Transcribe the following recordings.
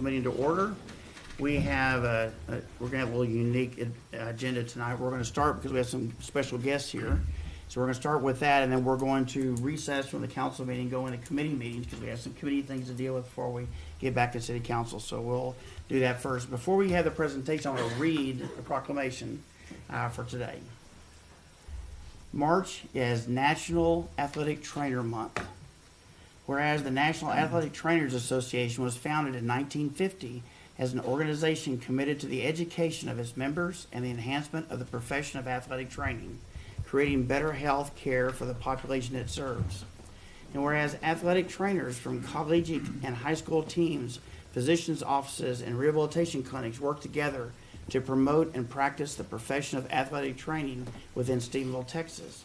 Meeting to order. We have we're gonna have a little unique agenda tonight. We're gonna start because we have some special guests here. So we're gonna start with that, and then we're going to recess from the council meeting, go into committee meetings because we have some committee things to deal with before we get back to city council. So we'll do that first. Before we have the presentation, I want to read the proclamation for today. March is National Athletic Trainer Month. Whereas the National Athletic Trainers Association was founded in 1950 as an organization committed to the education of its members and the enhancement of the profession of athletic training, creating better health care for the population it serves. And whereas athletic trainers from collegiate and high school teams, physicians' offices, and rehabilitation clinics work together to promote and practice the profession of athletic training within Stephenville, Texas.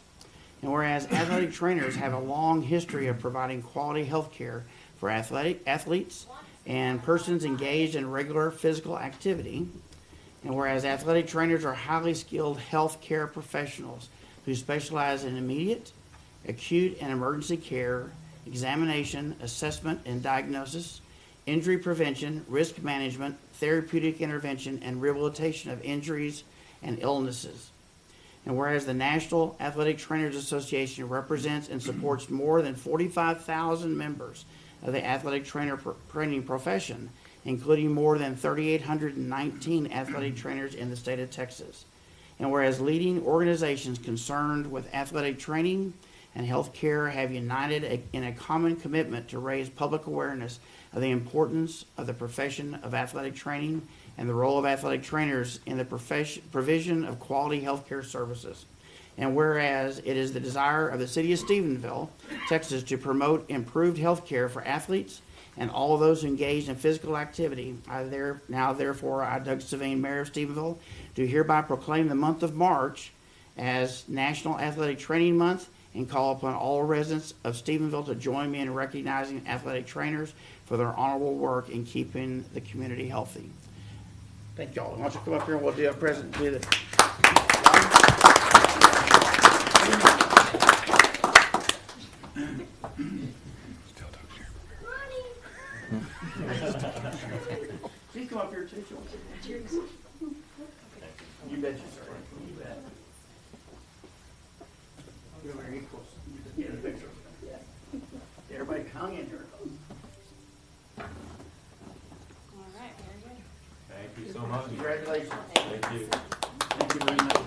And whereas athletic trainers have a long history of providing quality health care for athletes and persons engaged in regular physical activity, and whereas athletic trainers are highly skilled health care professionals who specialize in immediate, acute, and emergency care, examination, assessment and diagnosis, injury prevention, risk management, therapeutic intervention, and rehabilitation of injuries and illnesses. And whereas the National Athletic Trainers Association represents and supports more than 45,000 members of the athletic training profession, including more than 3,819 athletic trainers in the state of Texas. And whereas leading organizations concerned with athletic training and health care have united in a common commitment to raise public awareness of the importance of the profession of athletic training and the role of athletic trainers in the provision of quality health care services. And whereas it is the desire of the city of Stephenville, Texas, to promote improved health care for athletes and all of those engaged in physical activity, therefore, I, Doug Savine, Mayor of Stephenville, do hereby proclaim the month of March as National Athletic Training Month and call upon all residents of Stephenville to join me in recognizing athletic trainers for their honorable work in keeping the community healthy. Thank y'all. Why don't you come up here and we'll do a present. Do this. Please come up here too. You bet you, sir. You bet. You're very equal. Get a picture. Everybody hung in here. All right, very good. Thank you so much. Congratulations. Thank you. Thank you very much.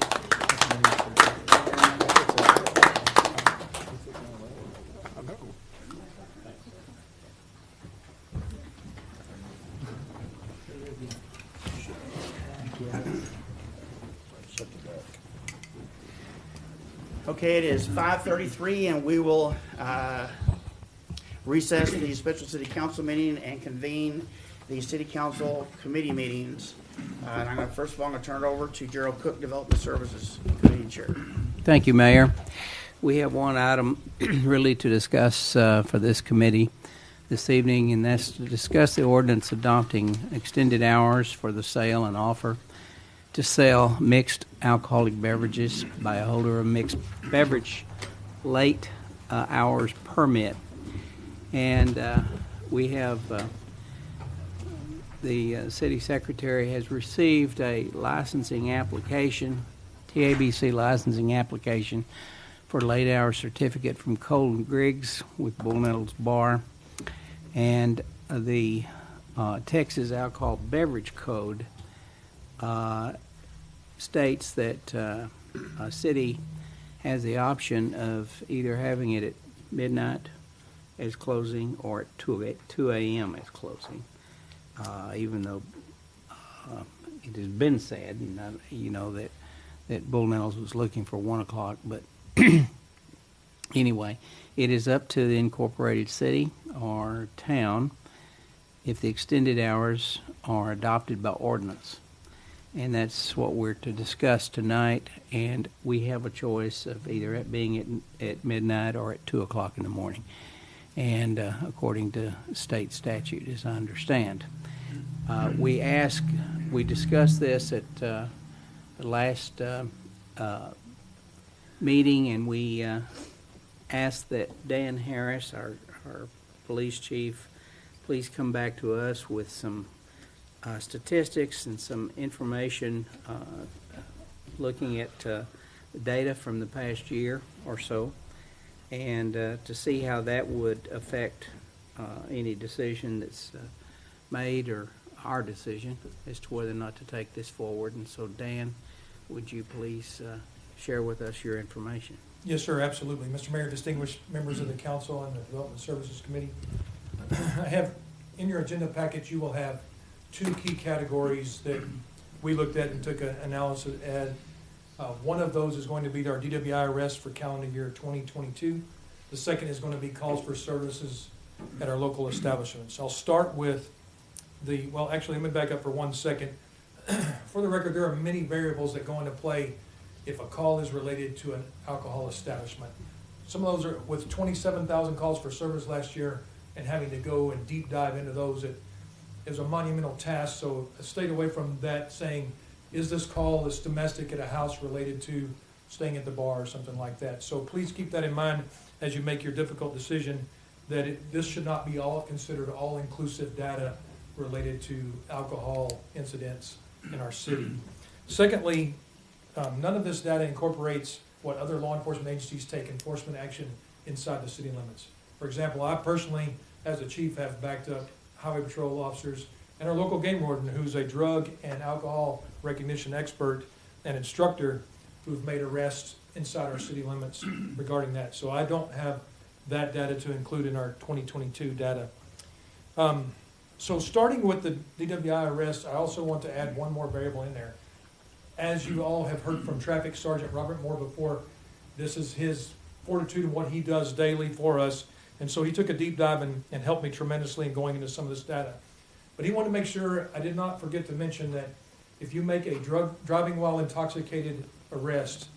Okay, it is 5:33, and we will recess the special city council meeting and convene the city council committee meetings. And I'm going to, first of all, I'm going to turn it over to Gerald Cook, Development Services Committee Chair. Thank you, Mayor. We have one item really to discuss for this committee this evening, and that's to discuss the ordinance adopting extended hours for the sale and offer to sell mixed alcoholic beverages by a holder of mixed beverage late hours permit. And we have the city secretary has received a licensing application, TABC licensing application for late hour certificate from Colton Griggs with Bull Nettles Bar, and the Texas Alcohol Beverage Code states that a city has the option of either having it at midnight as closing or at 2 a.m. as closing, even though it has been said, and you know, that Bull Nettles was looking for 1 o'clock, but anyway, it is up to the incorporated city or town if the extended hours are adopted by ordinance. And that's what we're to discuss tonight, and we have a choice of either it being at midnight or at 2 o'clock in the morning, and according to state statute, as I understand. We discussed this at the last meeting, and we asked that Dan Harris, our police chief, please come back to us with some statistics and some information looking at data from the past year or so, and to see how that would affect any decision that's made or our decision as to whether or not to take this forward. And so, Dan, would you please share with us your information? Yes, sir, absolutely. Mr. Mayor, distinguished members of the council and the Development Services Committee, I have, in your agenda package, you will have two key categories that we looked at and took an analysis at. One of those is going to be our DWI arrests for calendar year 2022. The second is going to be calls for services at our local establishments. I'll start with well, actually, let me back up for 1 second. For the record, there are many variables that go into play if a call is related to an alcohol establishment. Some of those are, with 27,000 calls for service last year and having to go and deep dive into those, it is a monumental task. So I stayed away from that, saying, is this call that's domestic at a house related to staying at the bar or something like that? So please keep that in mind as you make your difficult decision, that this should not be all considered all-inclusive data related to alcohol incidents in our city. Secondly, none of this data incorporates what other law enforcement agencies take enforcement action inside the city limits. For example, I personally, as a chief, have backed up highway patrol officers and our local game warden, who's a drug and alcohol recognition expert and instructor, who've made arrests inside our city limits regarding that. So I don't have that data to include in our 2022 data. So starting with the DWI arrest, I also want to add one more variable in there. As you all have heard from Traffic Sergeant Robert Moore before, this is his fortitude and what he does daily for us. And so he took a deep dive and helped me tremendously in going into some of this data. But he wanted to make sure I did not forget to mention that if you make a driving while intoxicated arrest,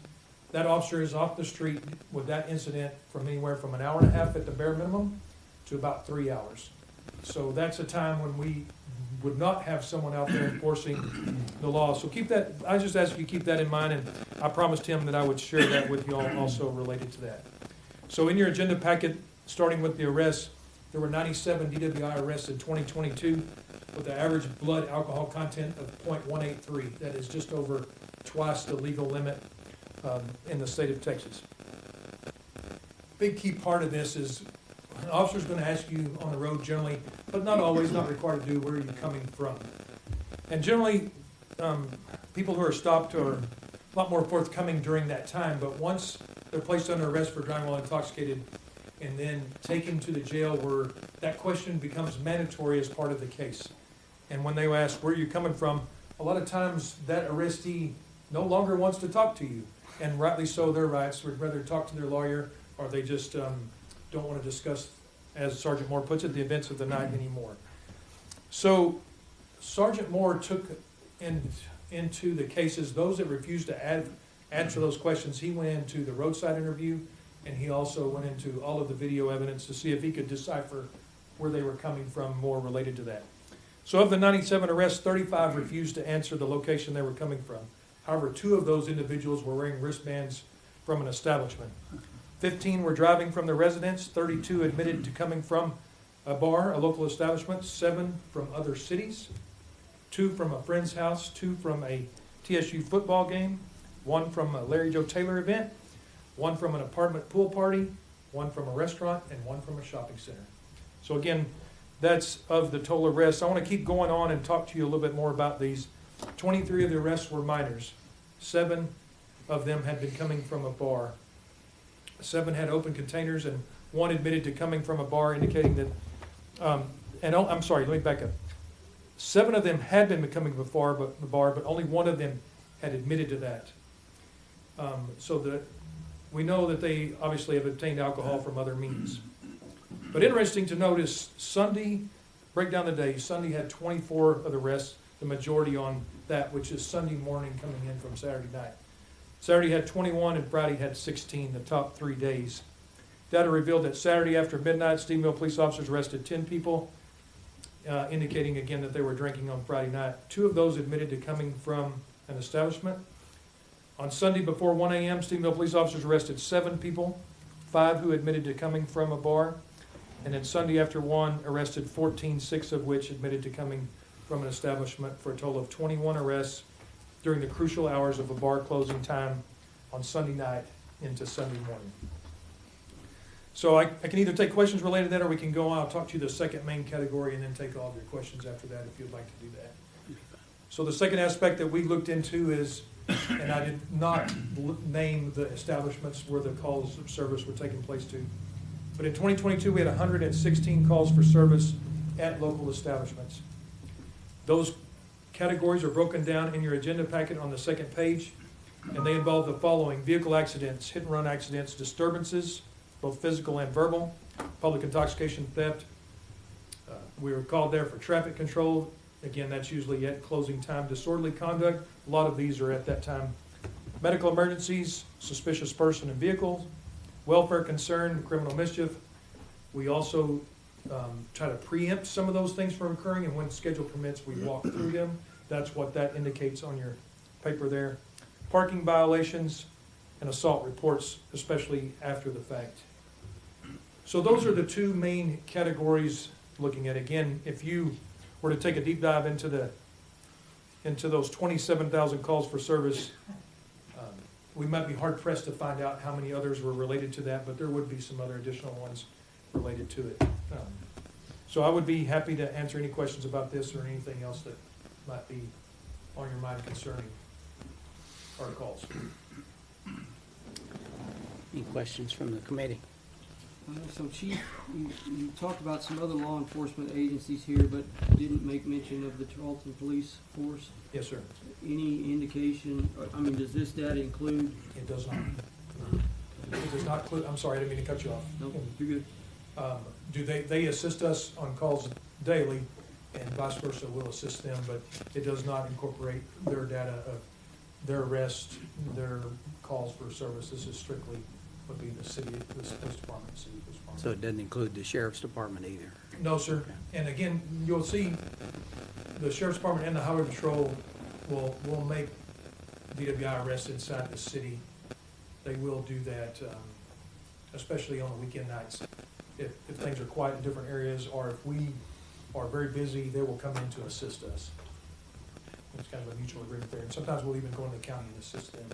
that officer is off the street with that incident from anywhere from an hour and a half at the bare minimum to about 3 hours. So that's a time when we would not have someone out there enforcing the law. So keep that, I just ask you to keep that in mind, and I promised him that I would share that with you all also related to that. So in your agenda packet, starting with the arrests, there were 97 DWI arrests in 2022 with an average blood alcohol content of 0.183. That is just over twice the legal limit in the state of Texas. Big key part of this is an officer's going to ask you on the road generally, but not always, not required to do, where are you coming from? And generally, people who are stopped are a lot more forthcoming during that time, but once they're placed under arrest for driving while intoxicated and then taken to the jail, where that question becomes mandatory as part of the case. And when they ask, where are you coming from, a lot of times that arrestee no longer wants to talk to you, and rightly so, their rights, would rather talk to their lawyer, or they just don't want to discuss, as Sergeant Moore puts it, the events of the night anymore. So Sergeant Moore took into the cases, those that refused to answer those questions, he went into the roadside interview, and he also went into all of the video evidence to see if he could decipher where they were coming from more related to that. So of the 97 arrests, 35 refused to answer the location they were coming from. However, 2 of those individuals were wearing wristbands from an establishment. 15 were driving from their residence, 32 admitted to coming from a bar, a local establishment, 7 from other cities, 2 from a friend's house, 2 from a TSU football game, 1 from a Larry Joe Taylor event, 1 from an apartment pool party, 1 from a restaurant, and 1 from a shopping center. So again, that's of the total arrests. I want to keep going on and talk to you a little bit more about these. 23 of the arrests were minors. 7 of them had been coming from a bar. 7 had open containers, and 1 admitted to coming from a bar, indicating that, I'm sorry, let me back up. 7 of them had been coming from the bar, but only 1 of them had admitted to that. So we know that they obviously have obtained alcohol from other means. But interesting to notice, Sunday, break down the day, Sunday had 24 of the arrests, the majority on that, which is Sunday morning coming in from Saturday night. Saturday had 21 and Friday had 16, the top 3 days. Data revealed that Saturday after midnight, Stephenville police officers arrested 10 people, indicating again that they were drinking on Friday night. 2 of those admitted to coming from an establishment. On Sunday before 1 a.m., Stephenville police officers arrested 7 people, 5 who admitted to coming from a bar. And then Sunday after 1, arrested 14, 6 of which admitted to coming from an establishment, for a total of 21 arrests during the crucial hours of a bar closing time on Sunday night into Sunday morning. So I can either take questions related to that, or we can go on. I'll talk to you the second main category and then take all of your questions after that if you'd like to do that. So the second aspect that we looked into is, and I did not name the establishments where the calls of service were taking place to, but in 2022 we had 116 calls for service at local establishments. Those categories are broken down in your agenda packet on the second page, and they involve the following: vehicle accidents, hit and run accidents, disturbances, both physical and verbal, public intoxication, theft. We were called there for traffic control. Again, that's usually at closing time. Disorderly conduct, a lot of these are at that time. Medical emergencies, suspicious person and vehicles, welfare concern, criminal mischief. We also try to preempt some of those things from occurring, and when schedule permits, we walk through them. That's what that indicates on your paper there. Parking violations and assault reports, especially after the fact. So those are the two main categories looking at. Again, if you were to take a deep dive into those 27,000 calls for service, we might be hard pressed to find out how many others were related to that, but there would be some other additional ones related to it. So I would be happy to answer any questions about this or anything else that might be on your mind concerning our calls. Any questions from the committee? So Chief, you talked about some other law enforcement agencies here, but didn't make mention of the Charlton Police Force. Yes, sir. Any indication, I mean, does this data include? It does not. It does not include, I'm sorry, I didn't mean to cut you off. No, you're good. They assist us on calls daily, and vice versa, we'll assist them, but it does not incorporate their data of their arrest, their calls for service. This is strictly would be the city, the police department, city police department. So it doesn't include the sheriff's department either? No, sir. And again, you'll see the sheriff's department and the highway patrol will make DWI arrests inside the city. They will do that, especially on the weekend nights. If things are quiet in different areas, or if we are very busy, they will come in to assist us. It's kind of a mutual agreement there. And sometimes we'll even go into the county and assist them.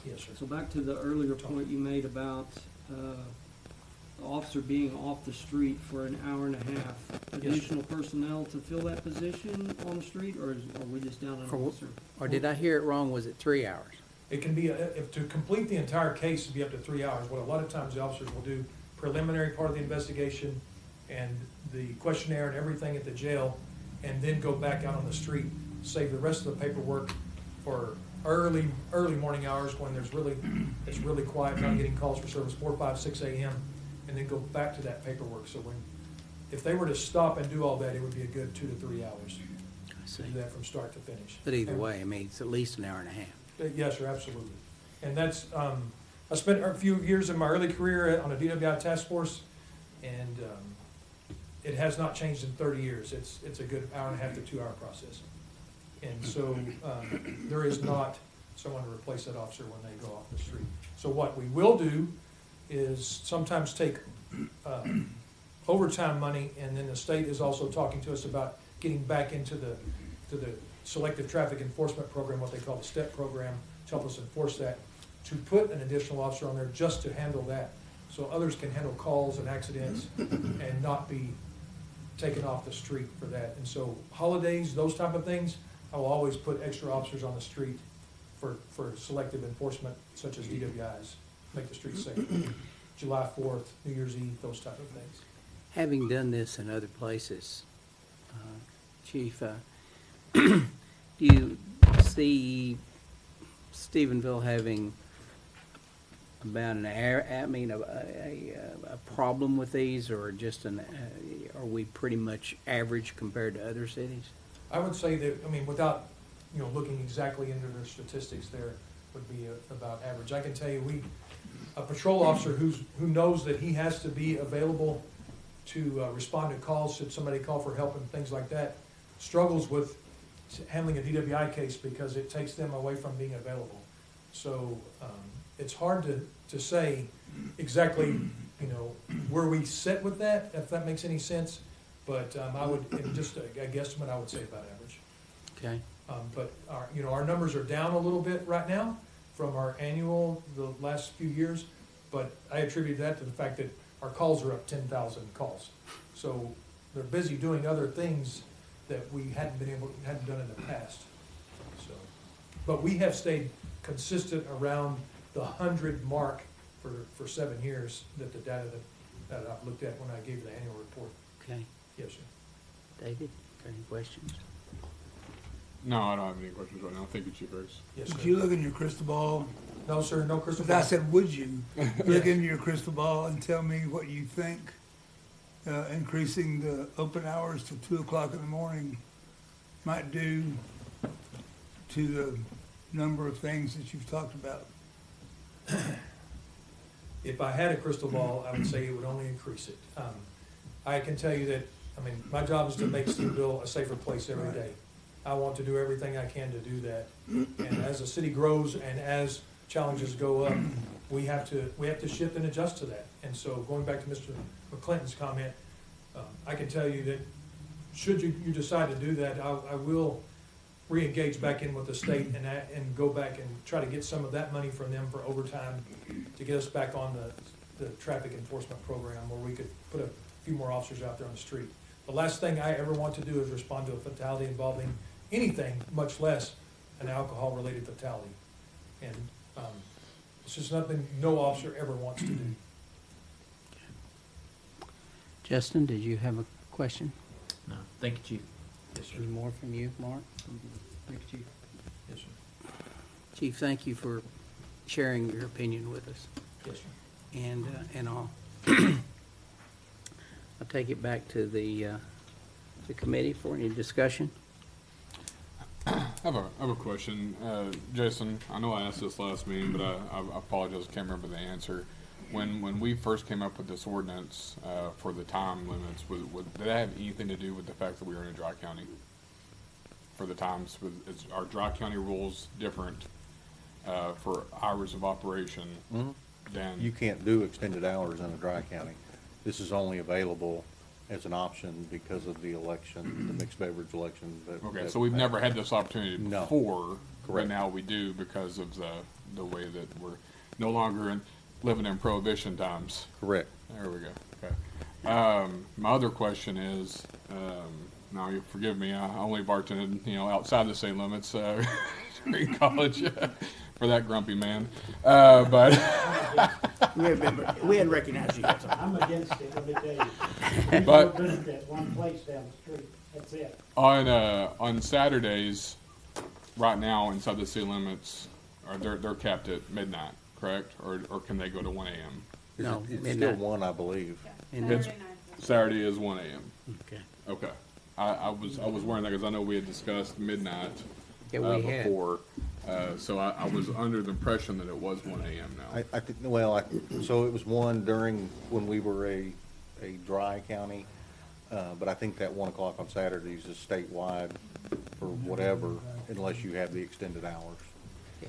Yes, sir. So back to the earlier point you made about the officer being off the street for an hour and a half. Yes, Additional personnel to fill that position on the street, or are we just down an Or- officer? Or did I hear it wrong? Was it 3 hours? It can be, if to complete the entire case, it'd be up to 3 hours. What a lot of times the officers will do, preliminary part of the investigation and the questionnaire and everything at the jail, and then go back out on the street, save the rest of the paperwork for early morning hours when it's really quiet, not getting calls for service, 4, 5, 6 a.m., and then go back to that paperwork. So if they were to stop and do all that, it would be a good 2 to 3 hours I to see. do that from start to finish. But either way, I mean, it's at least an hour and a half. Yes, sir, absolutely. And that's, I spent a few years in my early career on a DWI task force, and it has not changed in 30 years. It's a good hour and a half to 2 hour process. And so there is not someone to replace that officer when they go off the street. So what we will do is sometimes take overtime money, and then the state is also talking to us about getting back into the selective traffic enforcement program, what they call the STEP program, to help us enforce that, to put an additional officer on there just to handle that, so others can handle calls and accidents and not be taken off the street for that. And so holidays, those type of things, I will always put extra officers on the street for selective enforcement, such as DWIs, make the streets safer. July 4th, New Year's Eve, those type of things. Having done this in other places, Chief, do you see Stephenville having about a problem with these, or just are we pretty much average compared to other cities? I would say that, I mean, without, looking exactly into their statistics, there would be about average. I can tell you, a patrol officer who knows that he has to be available to respond to calls, should somebody call for help and things like that, struggles with handling a DWI case because it takes them away from being available. So it's hard to say exactly you know, where we sit with that, if that makes any sense. But I would, in just a guesstimate, I would say about average. Okay. But our, you know, our numbers are down a little bit right now from our annual, the last few years. But I attribute that to the fact that our calls are up 10,000 calls. So they're busy doing other things that we hadn't done in the past. So, but we have stayed consistent around the 100 mark for 7 years, that the data that I've looked at when I gave the annual report. Okay. Yes, sir. David, any questions? No, I don't have any questions right now. Thank you, Chief Harris. Yes, Would sir. you look in your crystal ball? No, sir, no crystal But I ball. said, would you look Yes. into your crystal ball and tell me what you think increasing the open hours to 2 o'clock in the morning might do to the number of things that you've talked about? If I had a crystal ball, I would say it would only increase it. I can tell you that, I mean, my job is to make Steubenville a safer place every day. I want to do everything I can to do that. And as the city grows and as challenges go up, we have to shift and adjust to that. And so going back to Mr. McClinton's comment, I can tell you that should you decide to do that, I will re-engage back in with the state and go back and try to get some of that money from them for overtime to get us back on the traffic enforcement program where we could put a few more officers out there on the street. The last thing I ever want to do is respond to a fatality involving anything, much less an alcohol-related fatality. And it's just nothing no officer ever wants to do. Justin, did you have a question? No, thank you, Chief. Yes, sir. Any more from you, Mark? Thank you, Chief. Yes, sir. Chief, thank you for sharing your opinion with us. Yes, sir. And I'll take it back to the committee for any discussion. I have a question. Jason, I know I asked this last meeting, but I apologize, I can't remember the answer. When we first came up with this ordinance for the time limits, did that have anything to do with the fact that we were in a dry county? For the times, is our dry county rules different for hours of operation than? You can't do extended hours in a dry county. This is only available as an option because of the election, the mixed beverage election. Okay, so we've never had this opportunity No. before, but Correct. now we do because of the way that we're no longer living in prohibition times. Correct. There we go. Okay. My other question is, now you forgive me, I only bartended, outside the state limits, in college for that grumpy man. But We hadn't recognized you yet. so. I'm against it, let me tell you. But- We're good at that one place down the street, that's it. on Saturdays, right now inside the city limits, they're capped at midnight, correct? Or can they go to 1 a.m.? No, It's midnight. still one, I believe. And It's- Saturday night. Saturday is 1 a.m. Okay. Okay. I was wondering that because I know we had discussed midnight Yeah, we had. before. So I was under the impression that it was 1 a.m. now. I think, well, so it was one during, when we were a dry county, but I think that 1 o'clock on Saturdays is statewide for whatever, unless you have the extended hours. Yeah,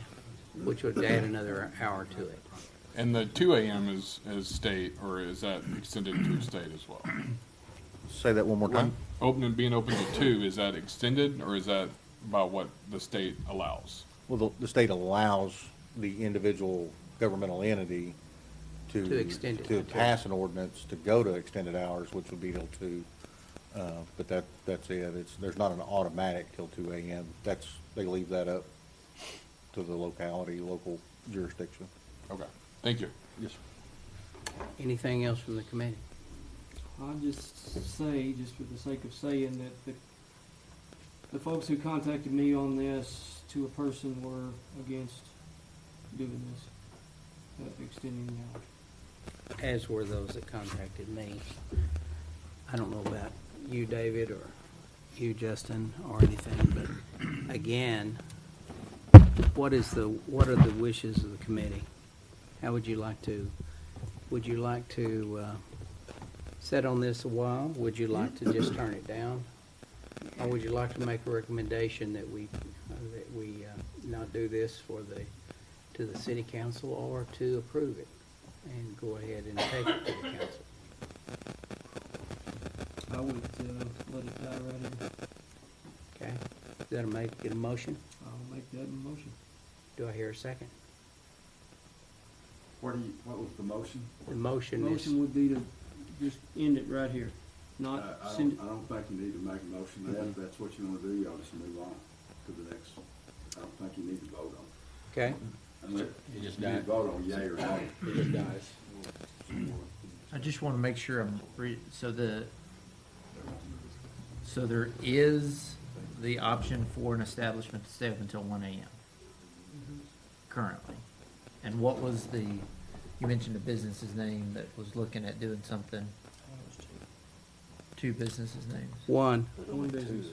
which would add another hour to it. And the 2 a.m. is state, or is that extended to state as well? Say that one more time. Being open to 2, is that extended, or is that by what the state allows? Well, the state allows the individual governmental entity To extend it. to pass an ordinance to go to extended hours, which would be till 2. But that's it. There's not an automatic till 2 a.m. They leave that up to the local jurisdiction. Okay, thank you. Yes. Anything else from the committee? I'll just say, just for the sake of saying, that the folks who contacted me on this to a person were against doing this, extending the hours. As were those that contacted me. I don't know about you, David, or you, Justin, or anything, but again, what are the wishes of the committee? How would you like to sit on this a while? Would you like to just turn it down? Or would you like to make a recommendation that we not do this to the city council, or to approve it? and go ahead and take it to the council? I would, let it die right there. Okay? Is that get a motion? I'll make that a motion. Do I hear a second? What was the motion? The motion is, Motion would be to just end it right here, not I send it. don't think you need to make a motion. If that's what you wanna do, you ought to just move on to the next. I don't think you need to vote on it. okay? Unless It just you need to died. vote on yea or nay. It just dies. I just want to make sure so there is the option for an establishment to stay up until 1 a.m. currently. And what was you mentioned a business's name that was looking at doing something? Two businesses' names? One. One business.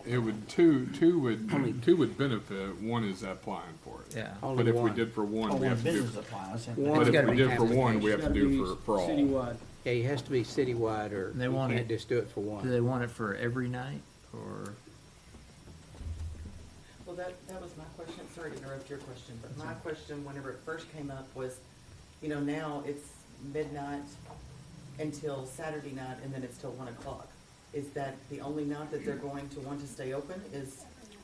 It would, two would benefit, one is applying for it. Yeah. Only But if we one. did for one, Oh, we one have to do, business apply, that's it. One. but gotta if we be did for one, we have to Gotta do be for all. Citywide. Yeah, it has to be citywide, or They you want can't it- just do it for Do one. they want it for every night or? Well, that was my question. Sorry to interrupt your question, but my question, whenever it first came up, was, now it's midnight until Saturday night, and then it's till 1 o'clock. Is that the only night that they're going to want to stay open?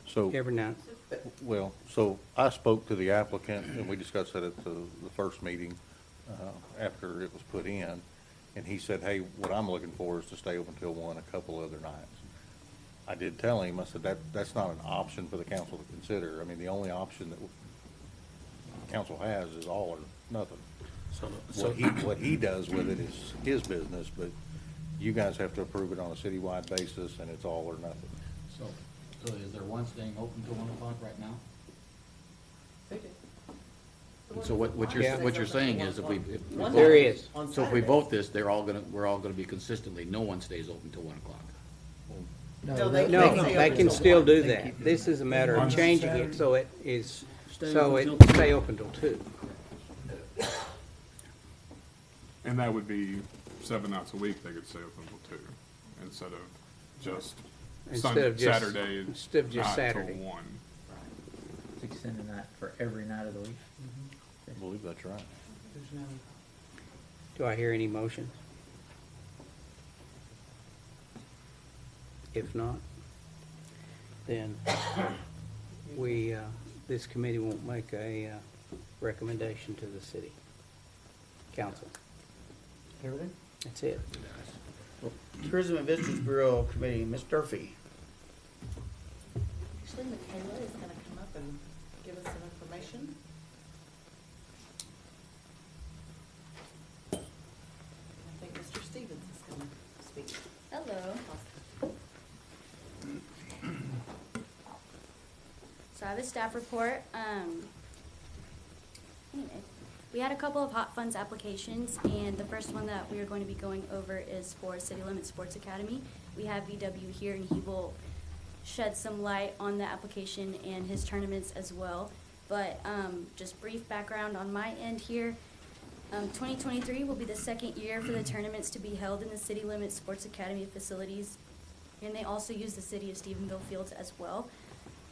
So, Every night. well, so I spoke to the applicant, and we discussed that at the first meeting, after it was put in. And he said, hey, what I'm looking for is to stay open till 1 a couple other nights. I did tell him, I said, that's not an option for the council to consider. I mean, the only option that council has is all or nothing. What he does with it is his business, but you guys have to approve it on a citywide basis, and it's all or nothing. So is there one staying open till 1 o'clock right now? They do. And so what you're saying is if we One There night is. on so if we Saturdays. vote this, we're all gonna be consistently, no one stays open till 1 o'clock. No, they No, can stay they open can till still 1. do that. This is a matter of On changing Saturday. it so it is, Stay so open it till stay open till 2. And that would be 7 nights a week, they could stay open till 2, instead of just Instead of just- Saturday instead of just night till Saturday. 1. Extend a night for every night of the week? I believe that's right. There's no, Do I hear any motion? If not, then this committee won't make a recommendation to the city council. Everything? That's it. Tourism and Visitors Bureau Committee, Ms. Durfee. actually, Michaela is gonna come up and give us some information. I think Mr. Stevens is gonna speak. Hello. So I have a staff report. Anyway, we had a couple of Hot Funds applications, and the first one that we are going to be going over is for City Limits Sports Academy. We have VW here, and he will shed some light on the application and his tournaments as well. But just brief background on my end here. 2023 will be the second year for the tournaments to be held in the City Limits Sports Academy facilities, and they also use the City of Stephenville fields as well.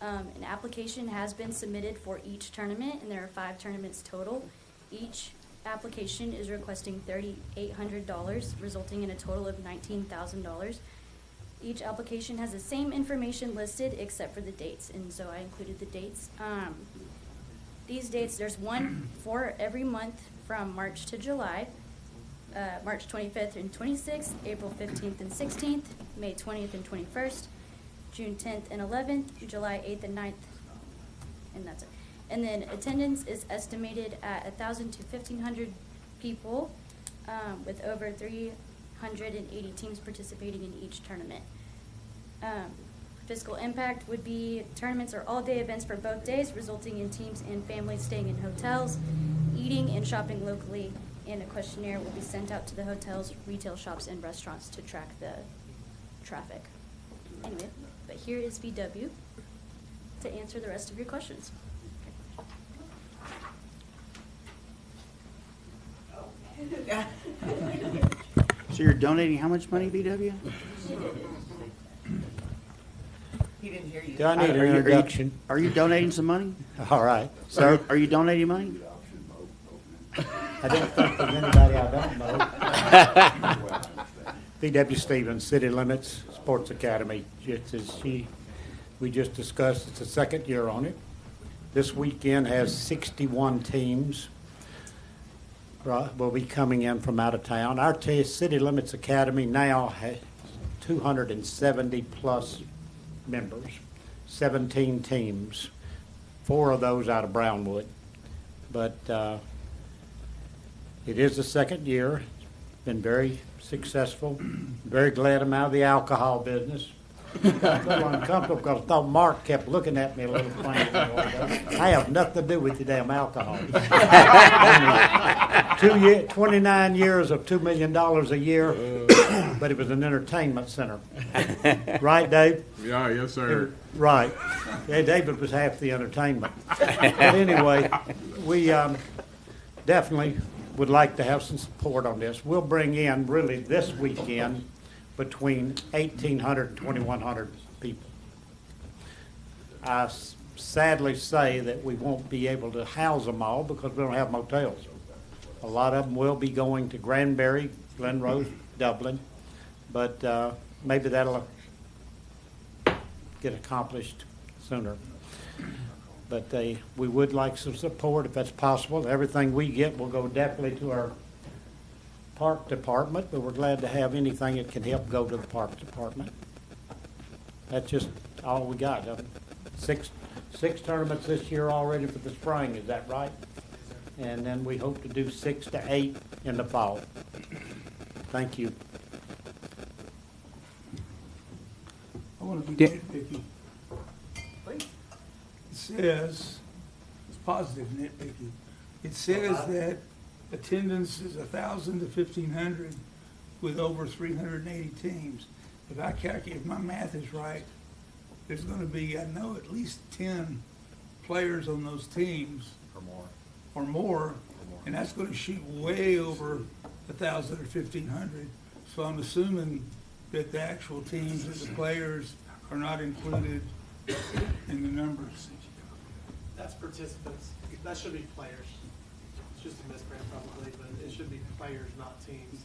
An application has been submitted for each tournament, and there are 5 tournaments total. Each application is requesting $3,800, resulting in a total of $19,000. Each application has the same information listed except for the dates, and so I included the dates. These dates, there's one for every month from March to July, March 25th and 26th, April 15th and 16th, May 20th and 21st, June 10th and 11th, July 8th and 9th, and that's it. And then attendance is estimated at 1,000 to 1,500 people, with over 380 teams participating in each tournament. Fiscal impact would be tournaments are all-day events for both days, resulting in teams and families staying in hotels, eating and shopping locally, and a questionnaire will be sent out to the hotels, retail shops, and restaurants to track the traffic. Anyway, but here is VW to answer the rest of your questions. So you're donating how much money, VW? He didn't hear you. Do I need an Are you- introduction? Are you donating some money? All right. Sir, are you donating money? I don't think there's anybody I don't know. V.W. Stevens, City Limits Sports Academy, just as we just discussed, it's the second year on it. This weekend has 61 teams will be coming in from out of town. Our City Limits Academy now has 270 plus members, 17 teams, 4 of those out of Brownwood. But it is the second year, been very successful. Very glad I'm out of the alcohol business. A little uncomfortable because I thought Mark kept looking at me a little funny. I have nothing to do with the damn alcohol. 29 years of $2 million a year, but it was an entertainment center. Right, Dave? Yeah, yes, sir. Right. Yeah, David was half the entertainment. But anyway, we definitely would like to have some support on this. We'll bring in, really, this weekend, between 1,800 and 2,100 people. I sadly say that we won't be able to house them all because we don't have motels. A lot of them will be going to Granbury, Glenrose, Dublin, but maybe that'll get accomplished sooner. But we would like some support if that's possible. Everything we get will go definitely to our park department, but we're glad to have anything that can help go to the park department. That's just all we got. Six tournaments this year already for the spring, is that right? And then we hope to do 6 to 8 in the fall. Thank you. I want to be nitpicky. It says, it's positive nitpicky. It says that attendance is 1,000 to 1,500 with over 380 teams. If I calculate, if my math is right, there's going to be, I know, at least 10 players on those teams. Or more, and that's going to shoot way over 1,000 or 1,500. So I'm assuming that the actual teams and the players are not included in the numbers. That's participants. That should be players. It's just a misprint probably, but it should be players, not teams.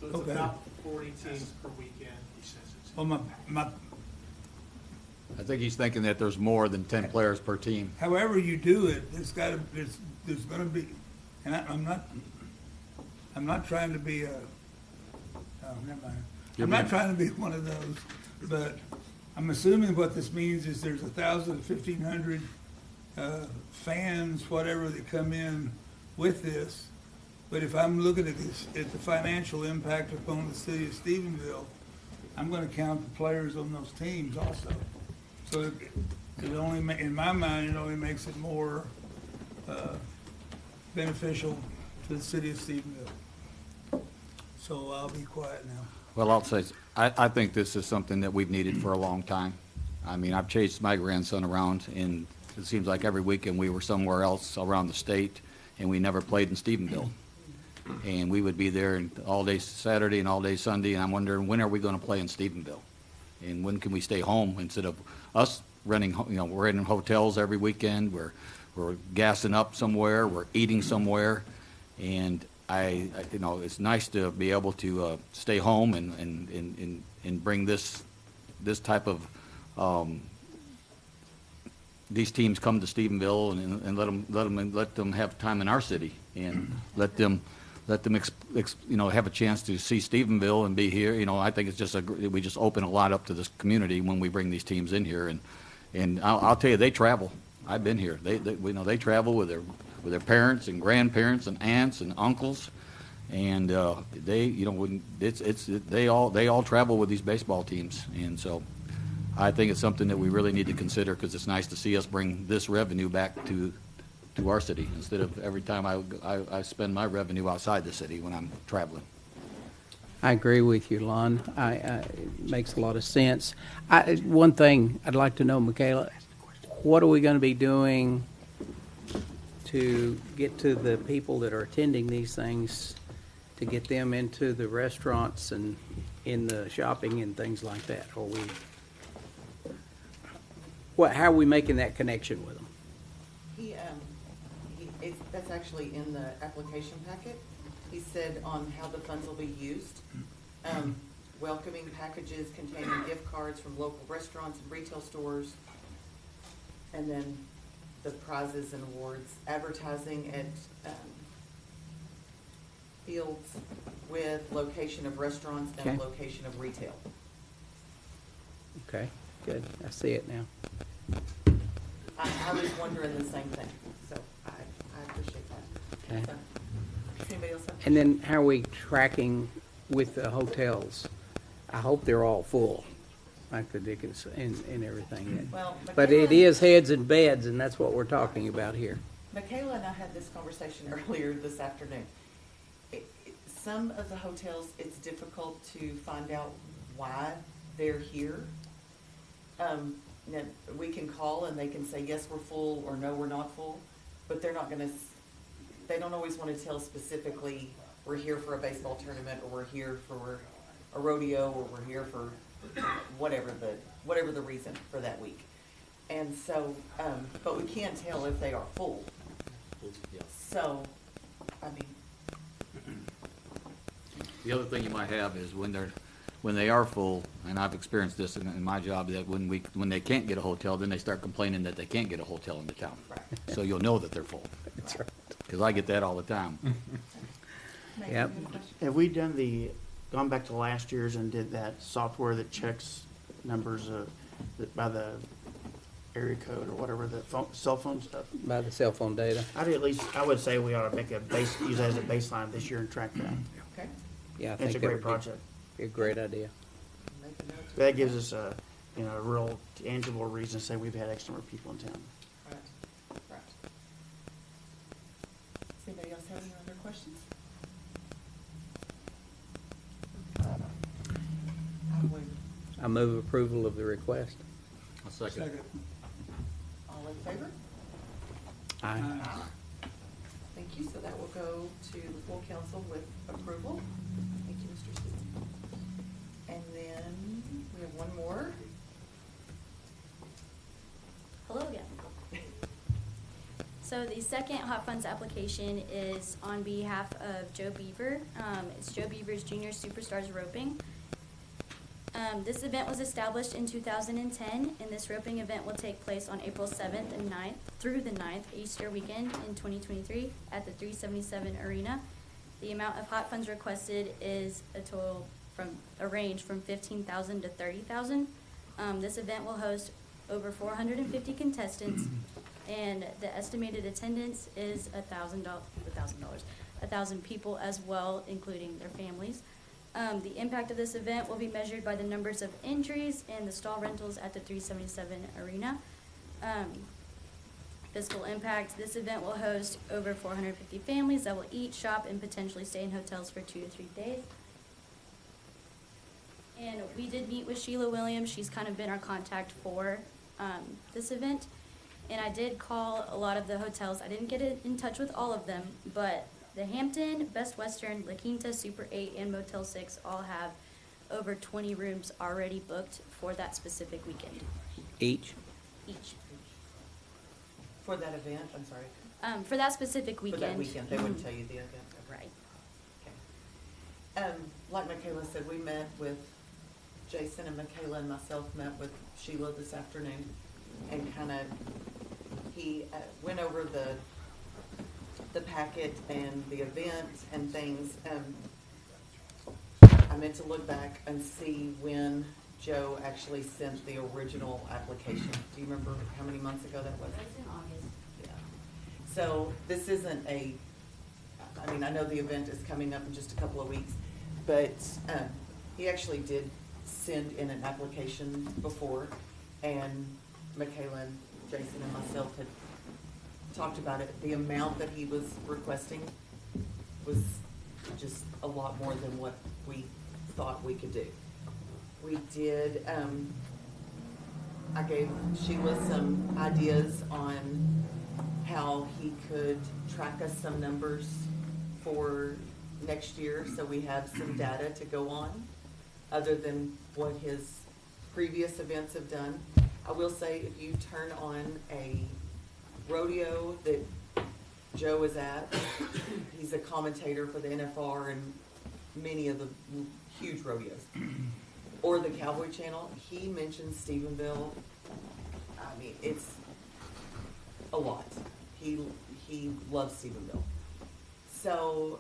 So it's about 40 teams per weekend. Well, I think he's thinking that there's more than 10 players per team. however you do it, there's going to be, and I'm not trying to be never mind. I'm not trying to be one of those, but I'm assuming what this means is there's 1,000 to 1,500 fans, whatever, that come in with this. But if I'm looking at this, at the financial impact upon the city of Stephenville, I'm going to count the players on those teams also. So it only, in my mind, it only makes it more beneficial to the city of Stephenville. So I'll be quiet now. Well, I'll say, I think this is something that we've needed for a long time. I mean, I've chased my grandson around, and it seems like every weekend we were somewhere else around the state, and we never played in Stephenville. And we would be there all day Saturday and all day Sunday, and I'm wondering, when are we going to play in Stephenville? And when can we stay home instead of us renting, we're in hotels every weekend, we're gassing up somewhere, we're eating somewhere, and it's nice to be able to stay home and bring this type of these teams come to Stephenville and let them have time in our city and let them have a chance to see Stephenville and be here. I think it's just we just open a lot up to this community when we bring these teams in here, and I'll tell you, they travel. I've been here. They travel with their parents and grandparents and aunts and uncles, and they all travel with these baseball teams, and so I think it's something that we really need to consider, because it's nice to see us bring this revenue back to our city instead of every time I spend my revenue outside the city when I'm traveling. I agree with you, Lon. It makes a lot of sense. One thing I'd like to know, Michaela, what are we going to be doing to get to the people that are attending these things, to get them into the restaurants and in the shopping and things like that? How are we making that connection with them? That's actually in the application packet. He said on how the funds will be used. Welcoming packages containing gift cards from local restaurants and retail stores. And then the prizes and awards, advertising at fields with location of restaurants and Okay. location of retail. Okay, good. I see it now. I was wondering the same thing, so I appreciate that. Okay. So, does anybody else have? And then how are we tracking with the hotels? I hope they're all full, like the Dickens and everything. Well, But it Michaela- is heads and beds, and that's what we're talking about here. Michaela and I had this conversation earlier this afternoon. Some of the hotels, it's difficult to find out why they're here. Now, we can call and they can say, yes, we're full, or no, we're not full, but they're not gonna, they don't always wanna tell specifically, we're here for a baseball tournament, or we're here for a rodeo, or we're here for whatever the reason for that week. And so, but we can't tell if they are full. So, I mean, The other thing you might have is when they are full, and I've experienced this in my job, that when they can't get a hotel, then they start complaining that they can't get a hotel in the town. right. So you'll know that they're full. That's right. Because I get that all the time. Meg, Yep. you have a question? Have we gone back to last year's and did that software that checks numbers by the area code or whatever, the cell phone stuff? By the cell phone data. I would say we ought to make use that as a baseline this year and track that. Okay. Yeah, I It's think a that great would project. be a great idea. Make a note to That gives us a real tangible reason to say we've had X number of people in town. Right, right. Does anybody else have any other questions? I would, I move approval of the request. A second. all in favor? Aye. Thank you, so that will go to the full council with approval. Thank you, Mr. Stevens. And then we have one more. Hello again. So the second Hot Funds application is on behalf of Joe Beaver. It's Joe Beaver's Junior Superstars Roping. This event was established in 2010, and this roping event will take place on April 7th and 9th through the 9th, Easter weekend in 2023 at the 377 Arena. The amount of hot funds requested is a range from $15,000 to $30,000. This event will host over 450 contestants, and the estimated attendance is 1,000 people as well, including their families. The impact of this event will be measured by the numbers of entries and the stall rentals at the 377 Arena. Fiscal impact, this event will host over 450 families that will eat, shop, and potentially stay in hotels for 2 to 3 days. And we did meet with Sheila Williams. She's kind of been our contact for this event. And I did call a lot of the hotels. I didn't get in touch with all of them, but the Hampton, Best Western, La Quinta, Super 8, and Motel 6 all have over 20 rooms already booked for that specific weekend, Each? each. For that event, I'm sorry. For that specific For weekend. that weekend, they wouldn't Mhm. tell you the event. Right. Okay. Like Michaela said, we met with Jason, and Michaela and myself met with Sheila this afternoon, and he went over the packet and the event and things. I meant to look back and see when Joe actually sent the original application. Do you remember how many months ago that was? That's in August. Yeah. So this isn't I know the event is coming up in just a couple of weeks, but he actually did send in an application before, and Michaela and Jason and myself had talked about it. The amount that he was requesting was just a lot more than what we thought we could do. We did, I gave Sheila some ideas on how he could track us some numbers for next year, so we have some data to go on, other than what his previous events have done. I will say, if you turn on a rodeo that Joe is at. He's a commentator for the NFR and many of the huge rodeos. Or the Cowboy Channel. He mentions Stephenville. I mean, it's a lot. He loves Stephenville. So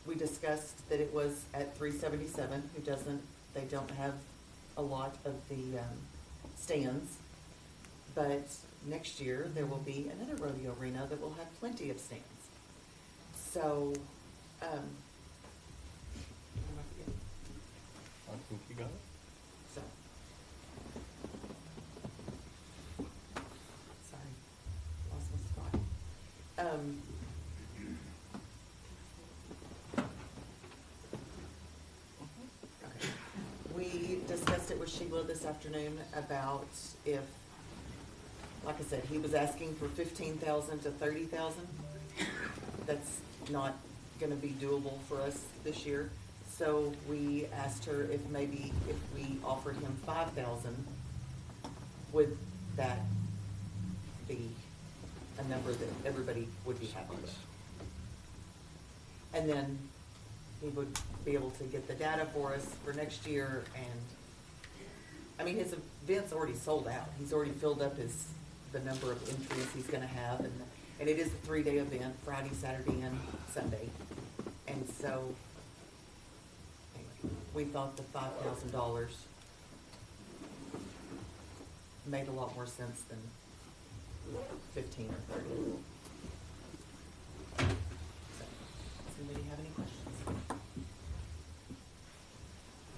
we discussed that it was at 377, they don't have a lot of the stands. But next year, there will be another rodeo arena that will have plenty of stands. So, I think you got it. so. Sorry, lost my spot. Okay. We discussed it with Sheila this afternoon about if, like I said, he was asking for 15,000 to 30,000. That's not gonna be doable for us this year. So we asked her if maybe if we offered him 5,000, would that be a number that everybody would be happy with? And then he would be able to get the data for us for next year, and, I mean, his event's already sold out. He's already filled up the number of entries he's gonna have, and it is a 3-day event, Friday, Saturday, and Sunday. And so, anyway, we thought the $5,000 made a lot more sense than 15 or 30. So, does anybody have any questions?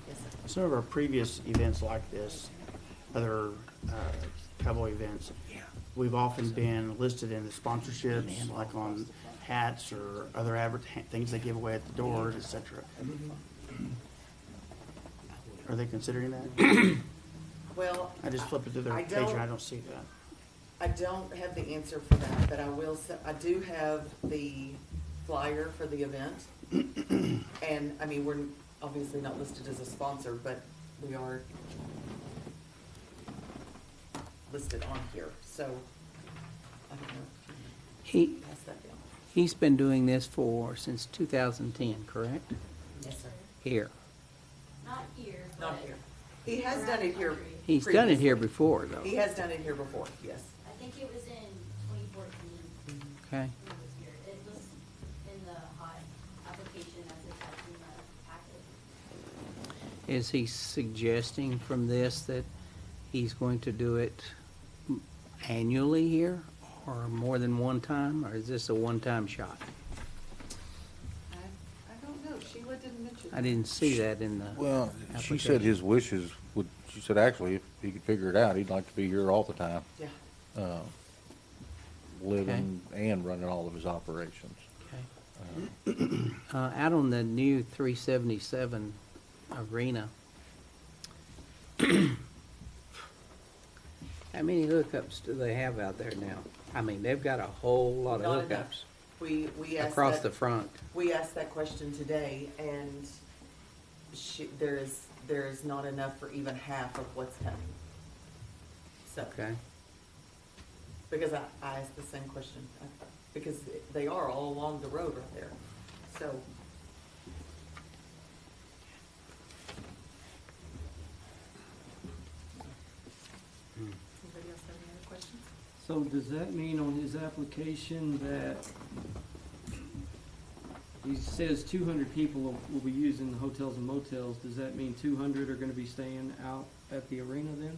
Yes, sir. Some of our previous events like this, other cowboy events, we've often been listed in the sponsorships, like on hats or other things they give away at the doors, et cetera. Are they considering that? Well, I just flipped it to their I page and I don't- don't see that. I don't have the answer for that, but I will say, I do have the flyer for the event. And, I mean, we're obviously not listed as a sponsor, but we are listed on here, so, I don't know. He, Pass that down. he's been doing this since 2010, correct? Yes, sir. Here. Not here, Not here. He has done it here. He's done it here previously. before, though. He has done it here before, yes. I think it was in 2014 Okay. when it was here. It was in the hot application as attached in the packet. Is he suggesting from this that he's going to do it annually here, or more than one time, or is this a one-time shot? I don't know, Sheila didn't mention that. I didn't see that in the Well, she said application. his wishes would, she said actually, if he could figure it out, he'd like to be here all the time, Yeah. living and running all of his operations. Okay. Out on the new 377 arena, how many hookups do they have out there now? I mean, they've got a whole lot Not of enough. hookups We asked across that- the front. We asked that question today, and there is not enough for even half of what's coming. So, Okay. because I asked the same question, because they are all along the road right there, so. Anybody else have any other questions? So does that mean on his application that he says 200 people will be using the hotels and motels? Does that mean 200 are gonna be staying out at the arena then?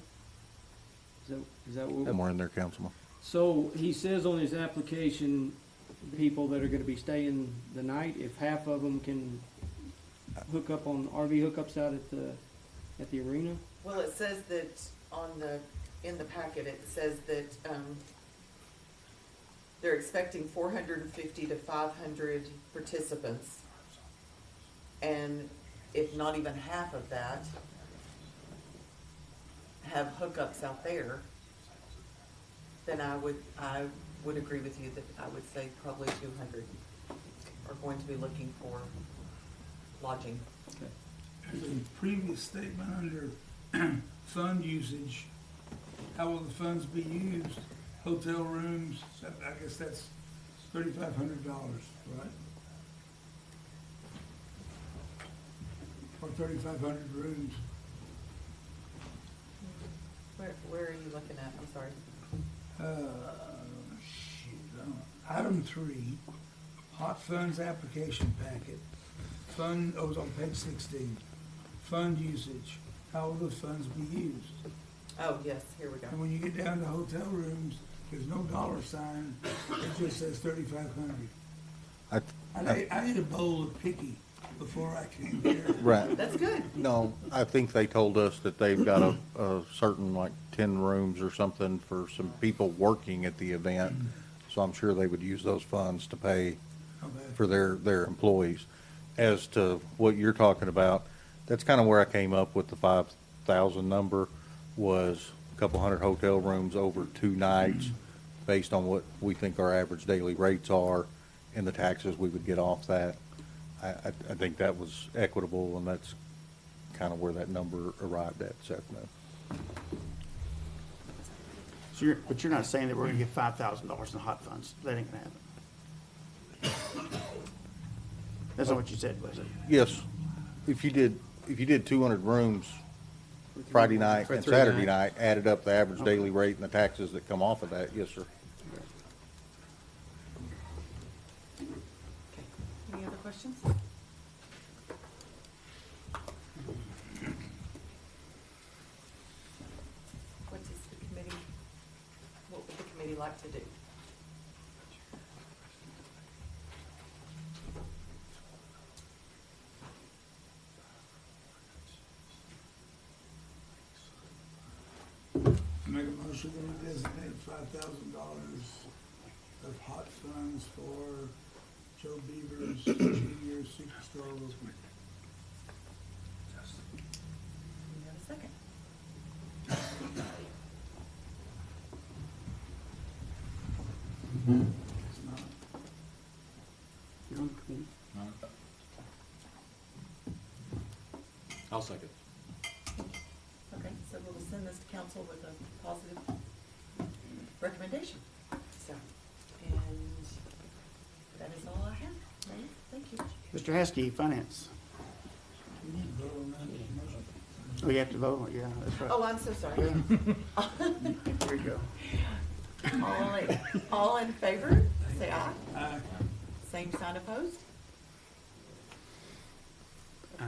Is that what? Somewhere in there, Councilman. So he says on his application, people that are gonna be staying the night, if half of them can hook up on RV hookups out at the arena? Well, it says that in the packet, it says that, they're expecting 450 to 500 participants. And if not even half of that have hookups out there, then I would agree with you that I would say probably 200 are going to be looking for lodging. The previous statement under fund usage, how will the funds be used? hotel rooms, I guess that's $3,500, right? Or 3,500 rooms. Where are you looking at? I'm sorry. Item 3, hot funds application packet. Fund, oh, it's on page 16. Fund usage. How will the funds be used? Oh, yes, here we go. And when you get down to hotel rooms, there's no dollar sign. It just says 3,500. I ate a bowl of picky before I came here. Right. That's good. No, I think they told us that they've got a certain, like, 10 rooms or something for some people working at the event. So I'm sure they would use those funds to pay for their employees. As to what you're talking about, that's kind of where I came up with the 5,000 number, was a couple hundred hotel rooms over 2 nights, based on what we think our average daily rates are and the taxes we would get off that. I think that was equitable, and that's kind of where that number arrived at, Seth. So but you're not saying that we're gonna get $5,000 in hot funds? That ain't gonna happen. That's not what you said, was it? Yes, if you did 200 rooms Friday night For and 3 Saturday nights. night, added up the average daily rate and the taxes that come off of that, yes, sir. Any other questions? What would the committee like to do? Make a motion to designate $5,000 of hot funds for Joe Beaver's junior superstar opening. You have a second? It's not. You're on the committee. I'll second. Okay, so we'll send this to council with a positive recommendation. So, and that is all I have. Mayor, thank you. Mr. Haskey, Finance. We need to vote on that motion. Oh, you have to vote, yeah, that's right. Oh, I'm so sorry. There you go. All in favor, say aye. Aye. Same sign opposed? Aye.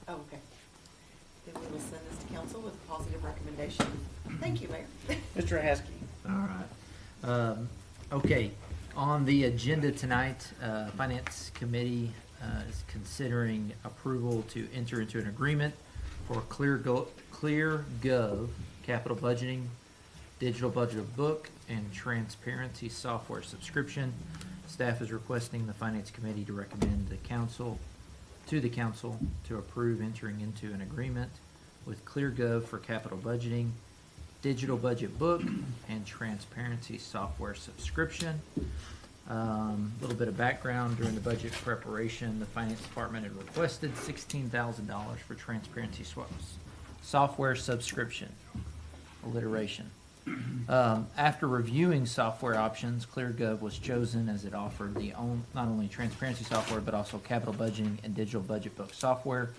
Oh, okay. Then we will send this to council with a positive recommendation. Thank you, Mayor. Mr. Haskey. All right. Okay, on the agenda tonight, Finance Committee is considering approval to enter into an agreement for ClearGov capital budgeting, digital budget book, and transparency software subscription. Staff is requesting the Finance Committee to recommend the council to approve entering into an agreement with ClearGov for capital budgeting, digital budget book, and transparency software subscription. A little bit of background: during the budget preparation, the Finance Department had requested $16,000 for transparency software subscription. Alliteration. After reviewing software options, ClearGov was chosen as it offered not only transparency software but also capital budgeting and digital budget book software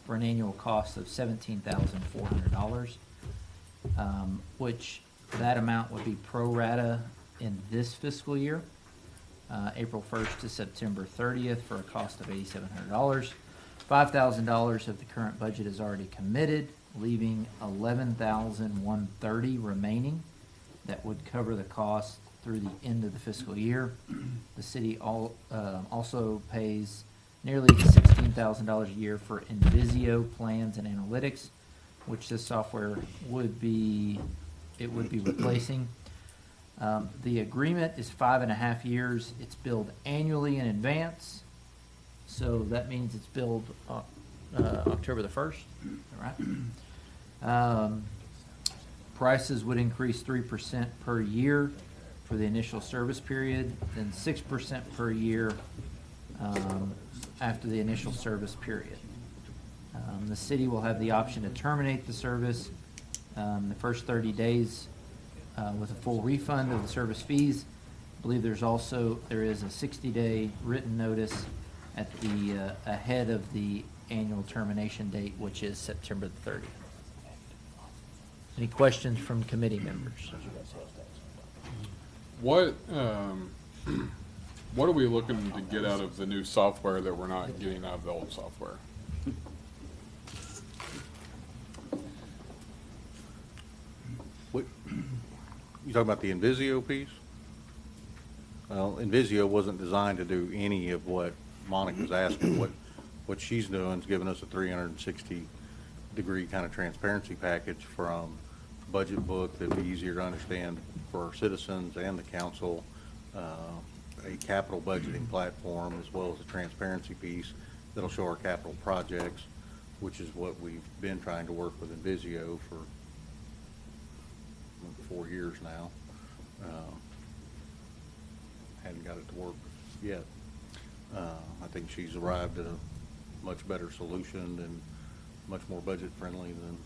for an annual cost of $17,400, which that amount would be pro rata in this fiscal year, April 1st to September 30th, for a cost of $8,700. $5,000 of the current budget is already committed, leaving $11,130 remaining. That would cover the cost through the end of the fiscal year. The city also pays nearly $16,000 a year for Invisio plans and analytics, which this software would be replacing. The agreement is 5.5 years. It's billed annually in advance, so that means it's billed October the 1st. All right. Prices would increase 3% per year for the initial service period, then 6% per year after the initial service period. The city will have the option to terminate the service. The first 30 days with a full refund of the service fees. I believe there is a 60-day written notice at the ahead of the annual termination date, which is September the 30th. Any questions from committee members? What what are we looking to get out of the new software that we're not getting out of the old software? What, you talking about the Invisio piece? Well, Invisio wasn't designed to do any of what Monica's asking. What she's doing is giving us a 360-degree kind of transparency package from budget book that'd be easier to understand for our citizens and the council, a capital budgeting platform, as well as a transparency piece that'll show our capital projects, which is what we've been trying to work with Invisio for 4 years now. Hadn't got it to work yet. I think she's arrived at a much better solution and much more budget friendly than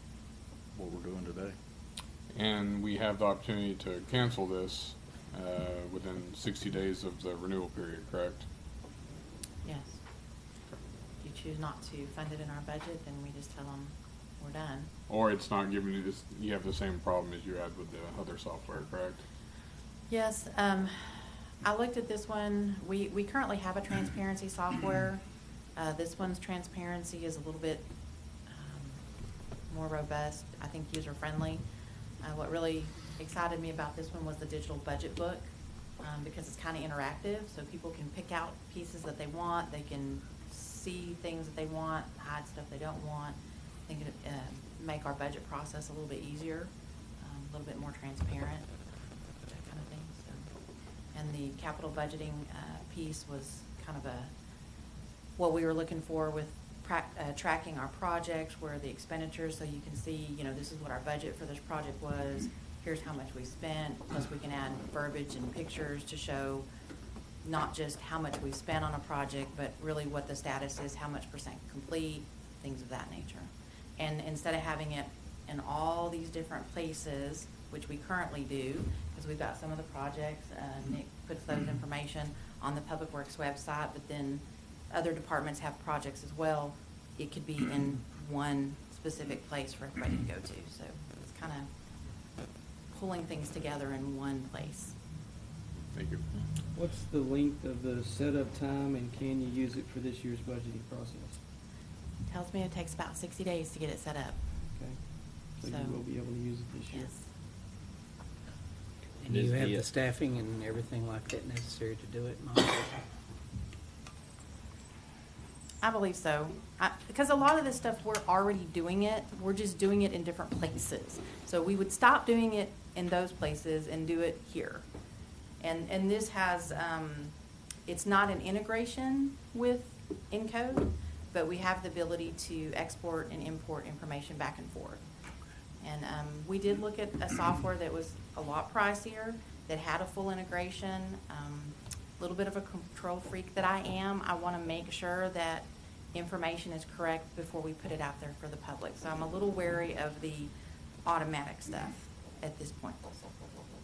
what we're doing today. And we have the opportunity to cancel this within 60 days of the renewal period, correct? Yes. If you choose not to fund it in our budget, then we just tell them we're done. Or it's not giving you this, you have the same problem as you had with the other software, correct? Yes, I looked at this one. We currently have a transparency software. This one's transparency is a little bit more robust, I think user-friendly. What really excited me about this one was the digital budget book, because it's kind of interactive, so people can pick out pieces that they want. They can see things that they want, hide stuff they don't want. I think it make our budget process a little bit easier, a little bit more transparent, that kind of thing. So, and the capital budgeting piece was kind of what we were looking for with tracking our projects, where the expenditures, so you can see, this is what our budget for this project was, here's how much we spent, plus we can add verbiage and pictures to show not just how much we spent on a project, but really what the status is, how much percent complete, things of that nature. And instead of having it in all these different places, which we currently do, because we've got some of the projects, Nick puts those information on the Public Works website, but then other departments have projects as well. It could be in one specific place for everybody to go to. So it's kind of pulling things together in one place. Thank you. What's the length of the setup time, and can you use it for this year's budgeting process? Tells me it takes about 60 days to get it set up. Okay. So So- you will be able to use it this year? Yes. And you have the staffing and everything like that necessary to do it, Monica? I believe so. Because a lot of this stuff, we're already doing it. We're just doing it in different places. So we would stop doing it in those places and do it here. And this has, it's not an integration with Encode, but we have the ability to export and import information back and forth. And we did look at a software that was a lot pricier, that had a full integration. A little bit of a control freak that I am. I want to make sure that information is correct before we put it out there for the public. So I'm a little wary of the automatic stuff at this point.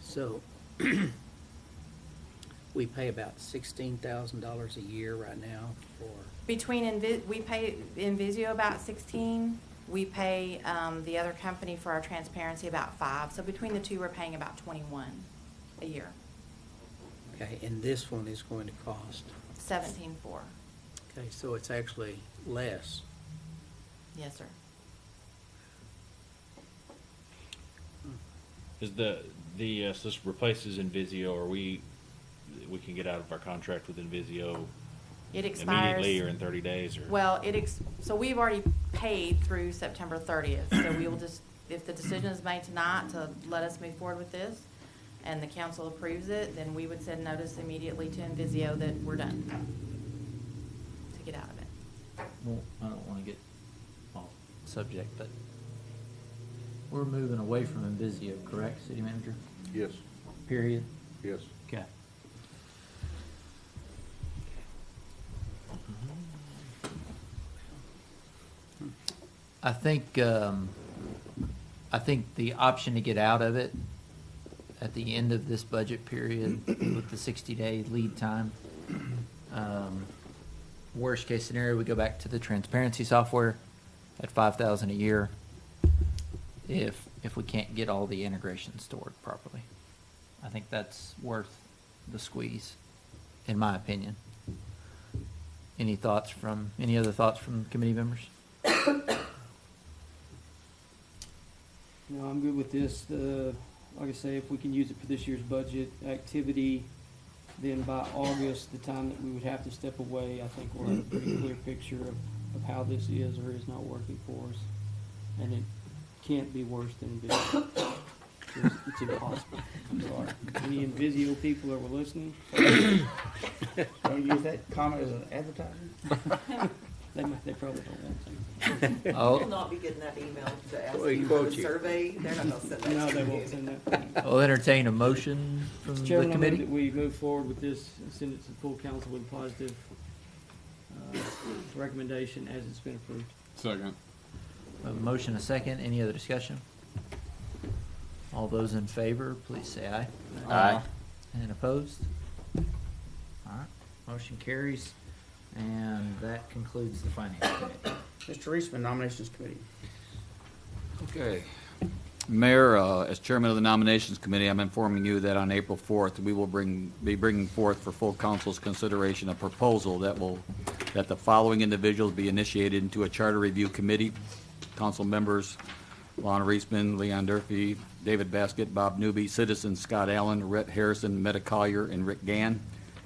So, we pay about $16,000 a year right now for, Between, we pay Invisio about 16. We pay the other company for our transparency about 5. So between the two, we're paying about 21 a year. okay, and this one is going to cost, 17.4. okay, so it's actually less. Yes, sir. Is so this replaces Invisio, or we can get out of our contract with Invisio It expires immediately or in 30 days, or? Well, so we've already paid through September 30th. So we will just, if the decision is made tonight to let us move forward with this, and the council approves it, then we would send notice immediately to Invisio that we're done to get out of it. Well, I don't want to get off subject, but we're moving away from Invisio, correct, City Manager? Yes. Period? Yes. Okay. I think the option to get out of it at the end of this budget period with the 60-day lead time. Worst case scenario, we go back to the transparency software at $5,000 a year if we can't get all the integrations to work properly. I think that's worth the squeeze, in my opinion. Any other thoughts from committee members? No, I'm good with this. Like I say, if we can use it for this year's budget activity, then by August, the time that we would have to step away, I think we'll have a pretty clear picture of how this is or is not working for us. And it can't be worse than Invisio. It's impossible. I'm sorry. Any Invisio people that were listening? Don't use that comment as an advertisement? They probably don't want to. You will not be getting that email to ask you for the survey. They're not gonna send that to you. No, they won't send that. I'll entertain a motion from Mr. the Chairman, I move committee. that we move forward with this and send it to the full council with a positive recommendation as it's been approved. Second. A motion, a second. Any other discussion? All those in favor, please say aye. Aye. And opposed? All right, motion carries. And that concludes the Finance Committee. Mr. Reisman, Nominations Committee. Okay. Mayor, as chairman of the Nominations Committee, I'm informing you that on April 4th, we will be bringing forth for full council's consideration a proposal that the following individuals be initiated into a charter review committee. Council members Lon Reisman, Leon Durfee, David Baskett, Bob Newby, citizens Scott Allen, Rhett Harrison, Meta Collier, and Rick Gann.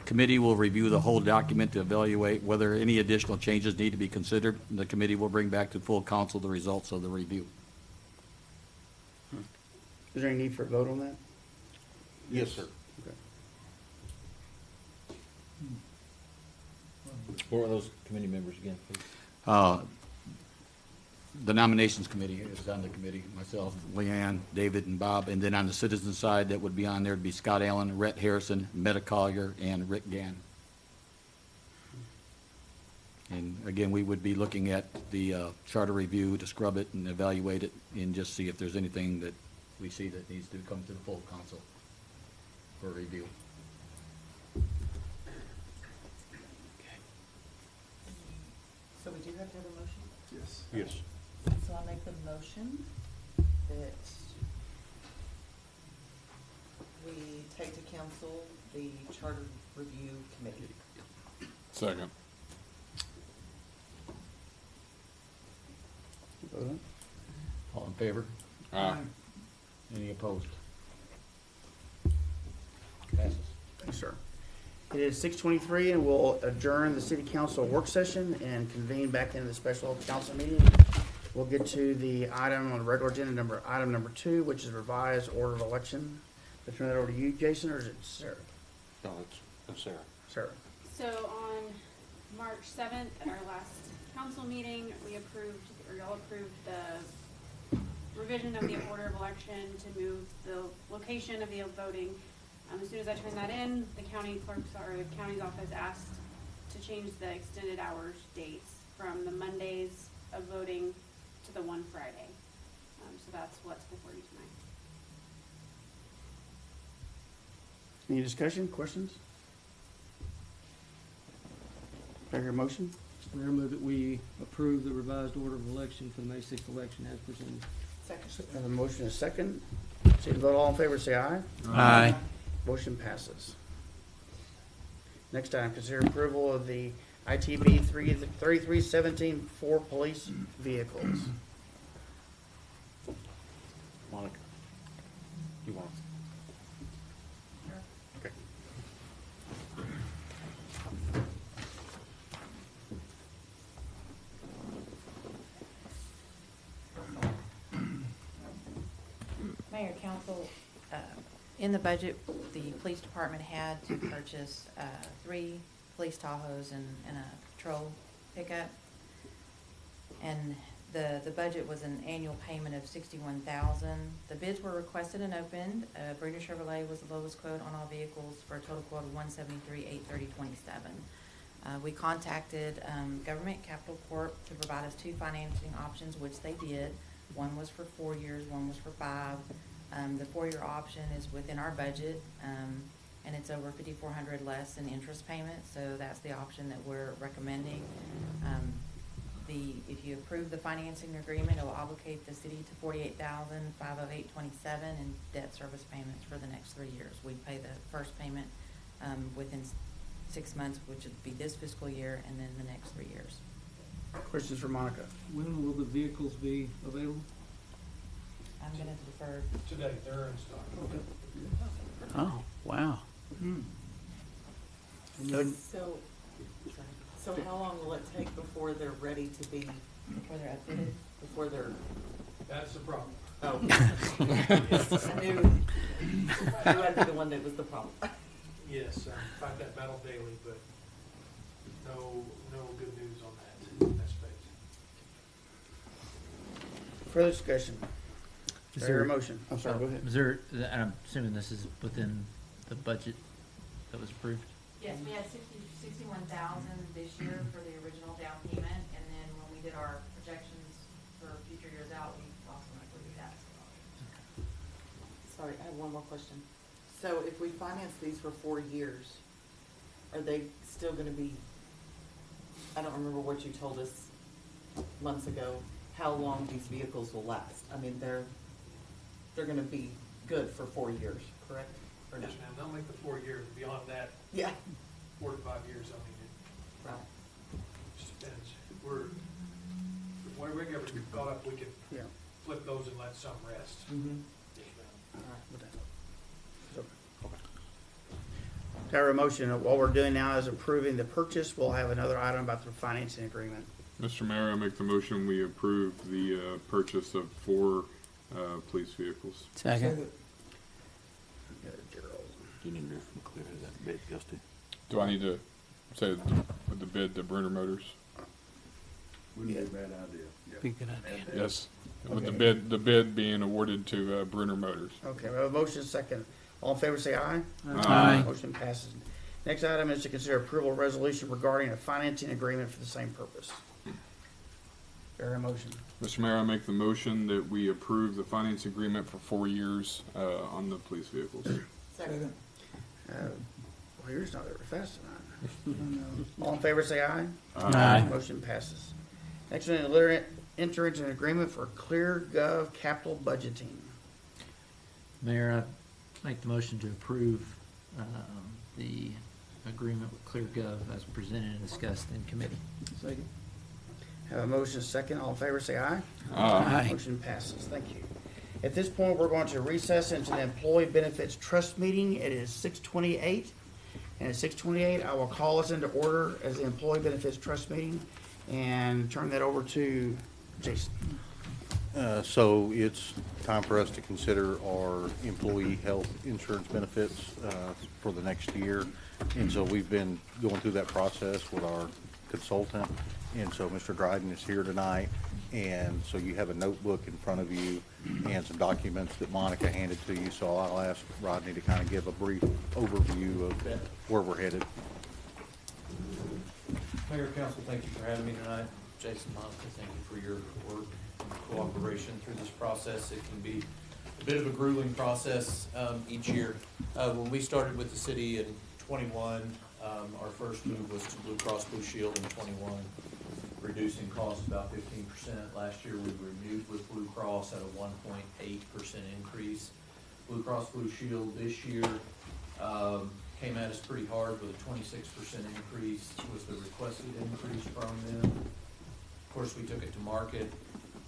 Committee will review the whole document to evaluate whether any additional changes need to be considered. The committee will bring back to full council the results of the review. Is there any need for a vote on that? Yes, sir. Okay. What are those committee members again, please? The nominations committee is on the committee, myself, Leanne, David, and Bob. And then on the citizen side, that would be on there would be Scott Allen, Rhett Harrison, Meta Collier, and Rick Gann. And again, we would be looking at the charter review to scrub it and evaluate it and just see if there's anything that we see that needs to come to the full council for review. So we do have to have a motion? Yes. Yes. So I make the motion that we take to council the charter review committee. Second. Vote on it. All in favor? Aye. Any opposed? Passes. Thanks, sir. It is 6:23, and we'll adjourn the city council work session and convene back into the special council meeting. We'll get to the item on the regular agenda, item number 2, which is revised order of election. I'll turn that over to you, Jason, or is it Sarah? No, it's Sarah. Sarah. So on March 7th, at our last council meeting, we approved, or y'all approved the revision of the order of election to move the location of the voting. As soon as I turned that in, the county clerk's or the county's office asked to change the extended hours dates from the Mondays of voting to the one Friday. So that's what's before you tonight. Any discussion, questions? Do I hear a motion? Mr. Mayor, move that we approve the revised order of election for the May 6th election as presented. Second. I have a motion and a second. So you vote all in favor, say aye. Aye. Motion passes. Next item, consider approval of the ITB 3317 for police vehicles. Monica, you want? Okay. Mayor, council, in the budget, the police department had to purchase 3 police Tahoes and a patrol pickup. And the budget was an annual payment of $61,000. The bids were requested and opened. Bruder Chevrolet was the lowest quote on all vehicles for a total quote of $173,830.27. We contacted Government Capital Corp to provide us 2 financing options, which they did. One was for 4 years, one was for 5. The four-year option is within our budget, and it's over $5,400 less in interest payments, so that's the option that we're recommending. If you approve the financing agreement, it will obligate the city to $48,508.27 in debt service payments for the next 3 years. We pay the first payment within 6 months, which would be this fiscal year, and then the next 3 years. Questions for Monica? When will the vehicles be available? I'm gonna defer. Today, they're in stock. Okay. Oh, wow. So how long will it take before they're ready to be, Before they're outfitted? before they're, That's the problem. oh. I knew I'd be the one that was the problem. Yes, fight that battle daily, but no good news on that space. Further discussion? Is Is there a there- motion? I'm sorry, go ahead. Is there, and I'm assuming this is within the budget that was approved? Yes, we had 61,000 this year for the original down payment, and then when we did our projections for future years out, we also included that. Sorry, I have one more question. So if we finance these for 4 years, are they still gonna be, I don't remember what you told us months ago, how long these vehicles will last? I mean, they're gonna be good for 4 years, correct? Or no? Yes, ma'am, they'll make the 4 years. Beyond that, Yeah. 4 to 5 years, I mean, Right. it just depends. Whenever we get caught up, we can Yeah. flip those and let some rest. Mm-hmm. Yes, ma'am. All right, with that. Do I have a motion? What we're doing now is approving the purchase. We'll have another item about the financing agreement. Mr. Mayor, I make the motion, we approve the purchase of 4 police vehicles. Second. Do you need to clear that bid, Gusty? Do I need to say with the bid to Bruner Motors? Wouldn't be a bad idea. Yeah. Be a good idea. Yes, with Okay. the bid being awarded to Bruner Motors. Okay, we have a motion second. All in favor, say aye. Aye. Motion passes. Next item is to consider approval of resolution regarding a financing agreement for the same purpose. There a motion? Mr. Mayor, I make the motion that we approve the finance agreement for 4 years on the police vehicles. Second. Well, yours not very fast tonight. All in favor, say aye. Aye. Motion passes. Next one, enter into an agreement for ClearGov capital budgeting. Mayor, I make the motion to approve the agreement with ClearGov as presented and discussed in committee. Second. Have a motion second. All in favor, say aye. Aye. Motion passes. Thank you. At this point, we're going to recess into the Employee Benefits Trust meeting. It is 6:28. And at 6:28, I will call us into order as the Employee Benefits Trust meeting and turn that over to Jason. So it's time for us to consider our employee health insurance benefits for the next year. And so we've been going through that process with our consultant. And so Mr. Dryden is here tonight. And so you have a notebook in front of you and some documents that Monica handed to you. So I'll ask Rodney to kind of give a brief overview of where we're headed. Mayor, Council, thank you for having me tonight. Jason, Monica, thank you for your work and cooperation through this process. It can be a bit of a grueling process each year. When we started with the city in '21, our first move was to Blue Cross Blue Shield in '21, reducing costs about 15%. Last year, we renewed with Blue Cross at a 1.8% increase. Blue Cross Blue Shield this year came at us pretty hard with a 26% increase, was the requested increase from them. Of course, we took it to market.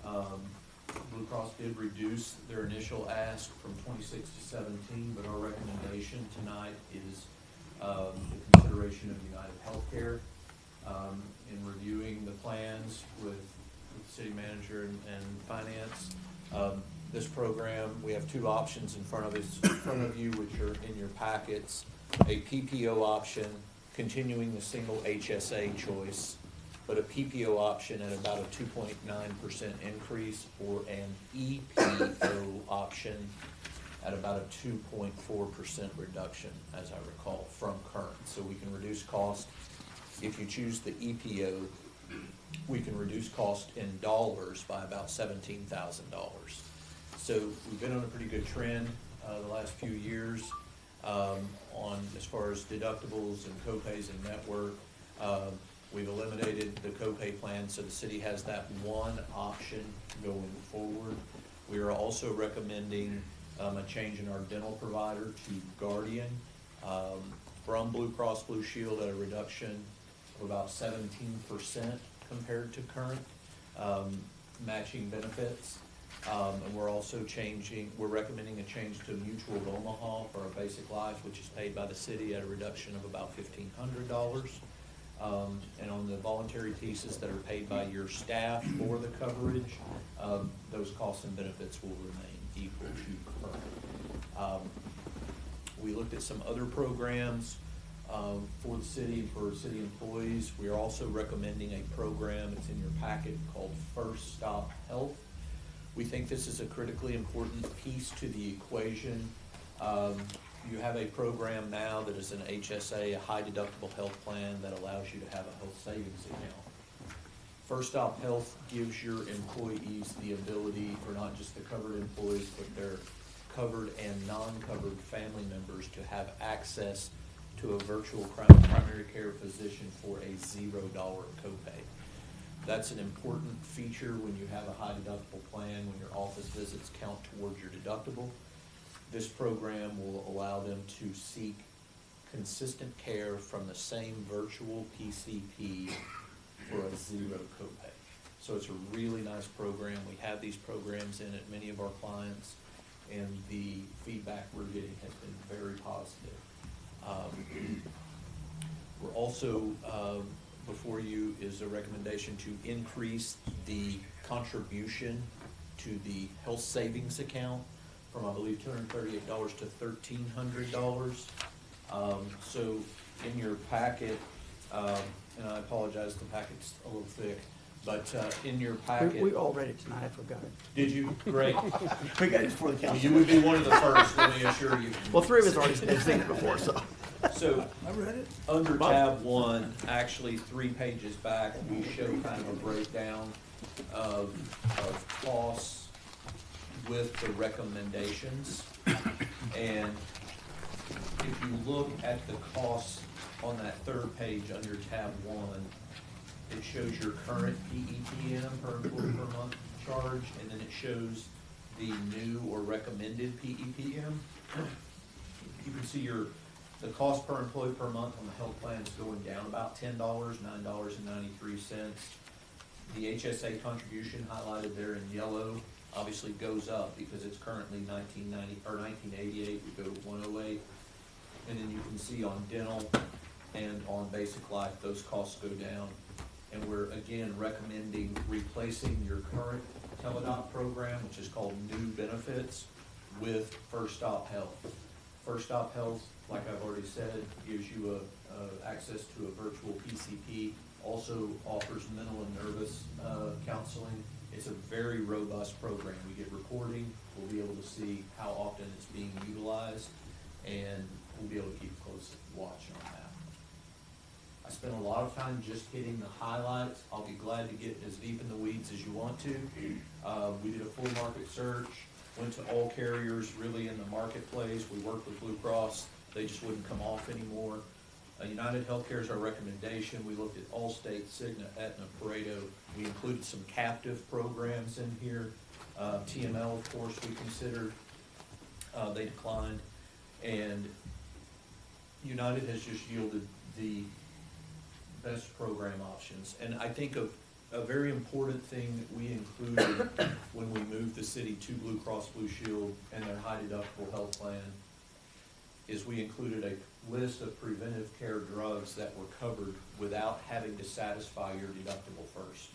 Blue Cross did reduce their initial ask from 26 to 17, but our recommendation tonight is the consideration of United Healthcare. In reviewing the plans with the city manager and finance, this program, we have 2 options in front of you, which are in your packets. A PPO option, continuing the single HSA choice, but a PPO option at about a 2.9% increase, or an EPO option at about a 2.4% reduction, as I recall, from current. So we can reduce cost. If you choose the EPO, we can reduce cost in dollars by about $17,000. So we've been on a pretty good trend the last few years on as far as deductibles and copays and network. We've eliminated the copay plan, so the city has that one option going forward. We are also recommending a change in our dental provider to Guardian from Blue Cross Blue Shield at a reduction of about 17% compared to current matching benefits. And we're also we're recommending a change to Mutual of Omaha for our basic life, which is paid by the city at a reduction of about $1,500. And on the voluntary pieces that are paid by your staff for the coverage, those costs and benefits will remain equal to current. We looked at some other programs for the city and for city employees. We are also recommending a program, it's in your packet, called First Stop Health. We think this is a critically important piece to the equation. You have a program now that is an HSA, a high deductible health plan that allows you to have a health savings account. First Stop Health gives your employees the ability, for not just the covered employees, but their covered and non-covered family members, to have access to a virtual primary care physician for a $0 copay. That's an important feature when you have a high deductible plan, when your office visits count towards your deductible. This program will allow them to seek consistent care from the same virtual PCP for a $0 copay. So it's a really nice program. We have these programs in at many of our clients, and the feedback we're getting has been very positive. We're also, before you is a recommendation to increase the contribution to the health savings account from, I believe, $238 to $1,300. So in your packet, and I apologize, the packet's a little thick, but in your packet. We all read it tonight, I forgot it. Did you? Great. We got it before the council. You would be one of the first, let me assure you. Well, three of us already have seen it before, so. So, I read it. under tab 1, actually 3 pages back, we show kind of a breakdown of costs with the recommendations. And if you look at the costs on that 3rd page under tab 1, it shows your current PEPM per employee per month charge, and then it shows the new or recommended PEPM. You can see the cost per employee per month on the health plan is going down about $10, $9.93. The HSA contribution highlighted there in yellow obviously goes up because it's currently $1988. We go to $108, and then you can see on dental and on basic life those costs go down. And we're again recommending replacing your current Teladoc program, which is called New Benefits, with First Stop Health. First Stop Health, like I've already said, gives you access to a virtual PCP, also offers mental and nervous counseling. It's a very robust program. We get reporting, we'll be able to see how often it's being utilized, and we'll be able to keep a close watch on that. I spent a lot of time just hitting the highlights. I'll be glad to get as deep in the weeds as you want to. We did a full market search, went to all carriers really in the marketplace. We worked with Blue Cross. They just wouldn't come off anymore. United Healthcare is our recommendation. We looked at Allstate, Cigna, Aetna, Pareto. We included some captive programs in here. TML, of course, we considered. They declined. And United has just yielded the best program options. And I think of a very important thing that we included when we moved the city to Blue Cross Blue Shield and their high deductible health plan is we included a list of preventive care drugs that were covered without having to satisfy your deductible first.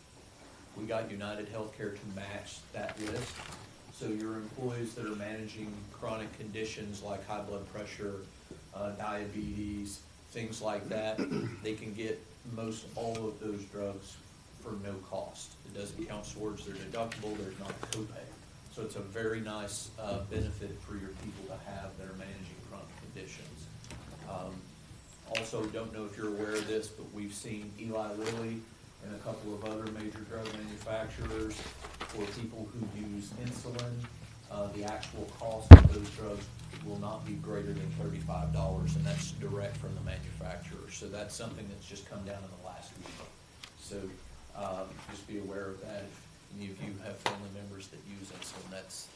We got United Healthcare to match that list. So your employees that are managing chronic conditions like high blood pressure, diabetes, things like that, they can get most all of those drugs for no cost. It doesn't count towards their deductible, there's not a copay. So it's a very nice benefit for your people to have that are managing chronic conditions. Also, don't know if you're aware of this, but we've seen Eli Lilly and a couple of other major drug manufacturers for people who use insulin The actual cost of those drugs will not be greater than $35, and that's direct from the manufacturer. So that's something that's just come down in the last week. So just be aware of that. If any of you have family members that use insulin, that's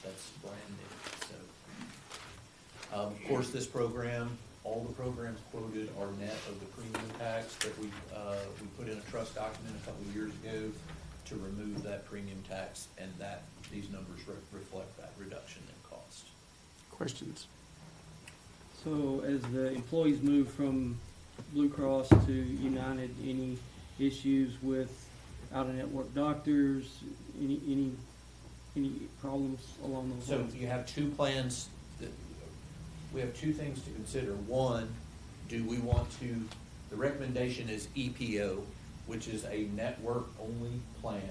brand new. So, of course, this program, all the programs quoted are net of the premium tax that we put in a trust document a couple of years ago to remove that premium tax, and that these numbers reflect that reduction in cost. Questions? So as the employees move from Blue Cross to United, any issues with out-of-network doctors, any problems along those So lines? you have two plans. We have two things to consider. One, do we want to, the recommendation is EPO, which is a network-only plan.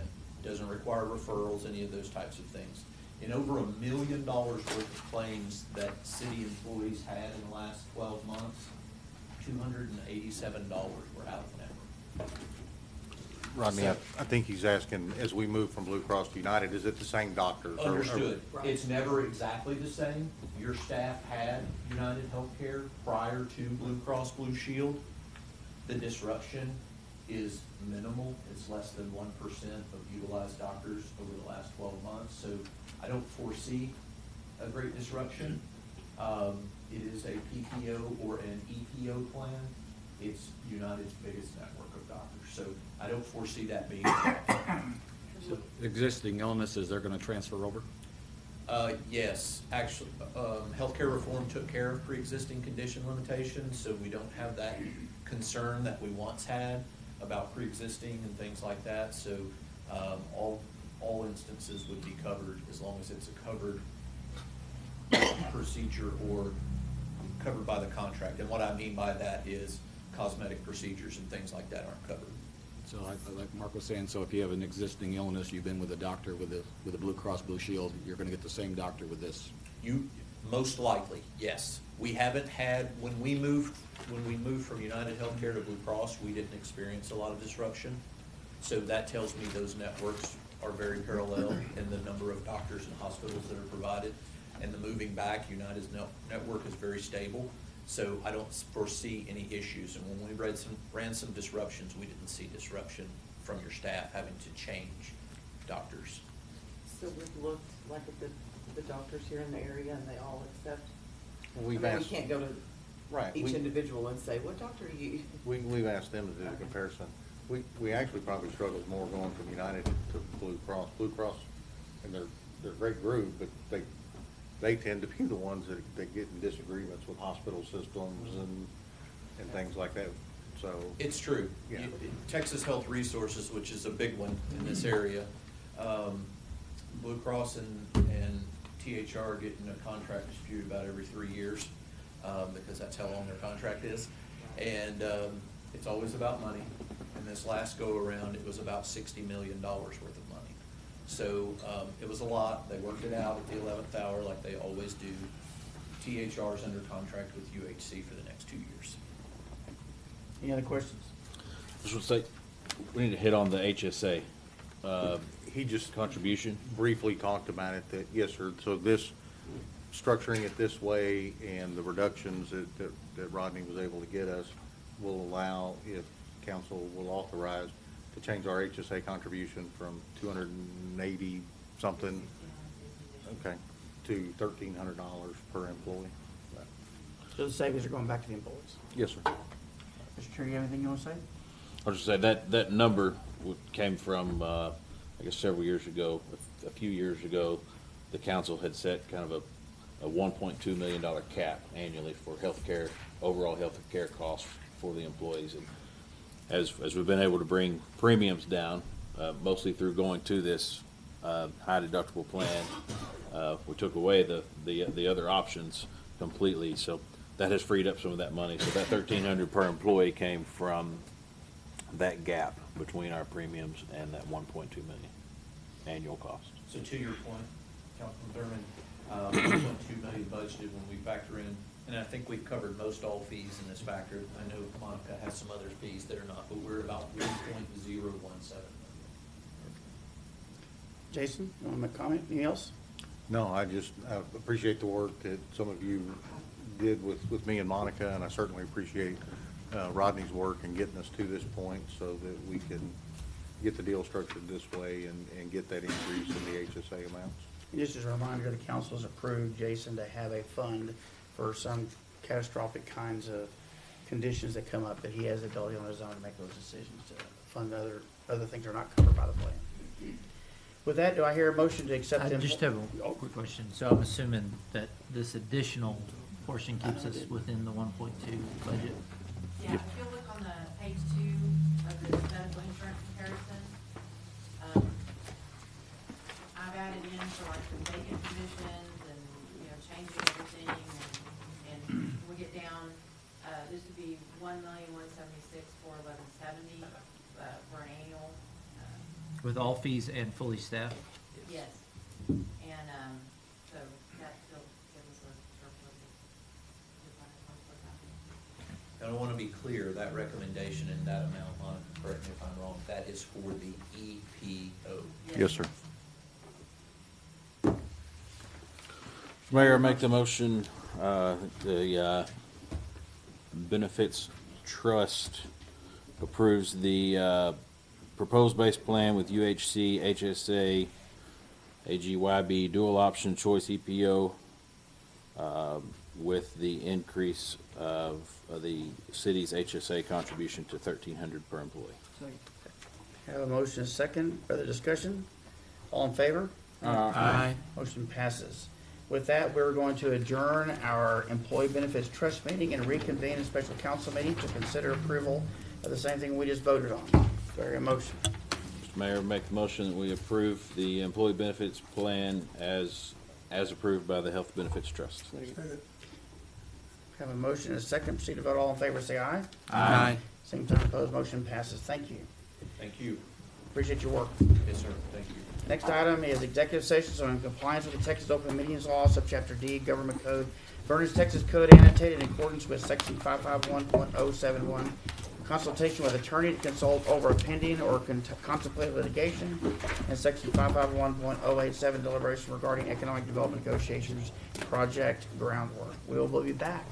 Doesn't require referrals, any of those types of things. In over $1 million worth of claims that city employees had in the last 12 months, $287 were out of network. Rodney, I think he's asking, as we move from Blue Cross to United, is it the same doctors? Understood. It's never exactly the same. Your staff had United Healthcare prior to Blue Cross Blue Shield. The disruption is minimal. It's less than 1% of utilized doctors over the last 12 months. So I don't foresee a great disruption. It is a PPO or an EPO plan. It's United's biggest network of doctors. So I don't foresee that being. So existing illnesses, they're going to transfer over? Yes, actually, healthcare reform took care of pre-existing condition limitations, so we don't have that concern that we once had about pre-existing and things like that. So all instances would be covered as long as it's a covered procedure or covered by the contract. And what I mean by that is cosmetic procedures and things like that aren't covered. So like Mark was saying, so if you have an existing illness, you've been with a doctor with a Blue Cross Blue Shield, you're going to get the same doctor with this? You, most likely, yes. We haven't had, when we moved from United Healthcare to Blue Cross, we didn't experience a lot of disruption. So that tells me those networks are very parallel in the number of doctors and hospitals that are provided. And the moving back, United's network is very stable. So I don't foresee any issues. And when we ran some disruptions, we didn't see disruption from your staff having to change doctors. So we've looked like at the doctors here in the area and they all accept? We've We asked, can't go to right, each individual and say, what doctor are you? we've asked them to do the comparison. We actually probably struggled more going from United to Blue Cross. Blue Cross, and they're a great group, but they tend to be the ones that get in disagreements with hospital systems and things like that. So It's true. Yeah. Texas Health Resources, which is a big one in this area, Blue Cross and THR get in a contract dispute about every 3 years because that's how long their contract is. And it's always about money. And this last go-around, it was about $60 million worth of money. So it was a lot. They worked it out at the 11th hour like they always do. THR is under contract with UHC for the next 2 years. Any other questions? Just want to say, we need to hit on the HSA. he just Contribution? briefly talked about it, that, yes, sir, so this, structuring it this way and the reductions that Rodney was able to get us will allow, if council will authorize, to change our HSA contribution from 280 something, okay, to $1,300 per employee. So the savings are going back to the employees. Yes, sir. Mr. Chair, you have anything you want to say? I'll just say that number came from, I guess several years ago, a few years ago, the council had set kind of a $1.2 million cap annually for healthcare, overall healthcare costs for the employees. And as we've been able to bring premiums down, mostly through going to this high deductible plan, we took away the other options completely. So that has freed up some of that money. So that $1,300 per employee came from that gap between our premiums and that $1.2 million annual cost. So to your point, Councilman Thurman, 1.2 million budgeted when we factor in, and I think we've covered most all fees in this factor. I know Monica has some other fees that are not, but we're about 1.017 million. Jason, you want to make a comment? Anything else? No, I appreciate the work that some of you did with me and Monica, and I certainly appreciate Rodney's work in getting us to this point so that we can get the deal structured this way and get that increase in the HSA amounts. Just as a reminder, the council has approved Jason to have a fund for some catastrophic kinds of conditions that come up, that he has the ability on his own to make those decisions to fund other things that are not covered by the plan. With that, do I hear a motion to accept I them? just have a quick question. So I'm assuming that this additional portion keeps us within the 1.2 budget? Yeah, if you'll look on the page 2 of the medical insurance comparison, I've added in for like the vacant positions and, you know, changing everything, and we get down, this would be $1,176,411.70, for an annual, With all fees and fully staffed? yes. And, so that still gives us a surplus of And I want to be clear, that recommendation and that amount, Monica, correct me if I'm wrong, that is for the EPO. Yes, sir. Mayor, make the motion, the Benefits Trust approves the proposed base plan with UHC, HSA, AGYB, dual option choice EPO, with the increase of the city's HSA contribution to $1,300 per employee. Second. Have a motion and a second. Further discussion? All in favor? Aye. Motion passes. With that, we're going to adjourn our Employee Benefits Trust meeting and reconvene a special council meeting to consider approval of the same thing we just voted on. Do I hear a motion? Mr. Mayor, make the motion that we approve the employee benefits plan as approved by the Health Benefits Trust. Second. Have a motion and a second. Proceed to vote. All in favor, say aye. Aye. Same time opposed, motion passes. Thank you. Thank you. Appreciate your work. Yes, sir. Thank you. Next item is executive sessions on compliance with the Texas Open Meetings Law, Subchapter D, Government Code, Vernon's Texas Code annotated in accordance with Section 551.071, consultation with attorney to consult over a pending or contemplated litigation, and Section 551.087, deliberation regarding economic development negotiations, project groundwork. We will be back.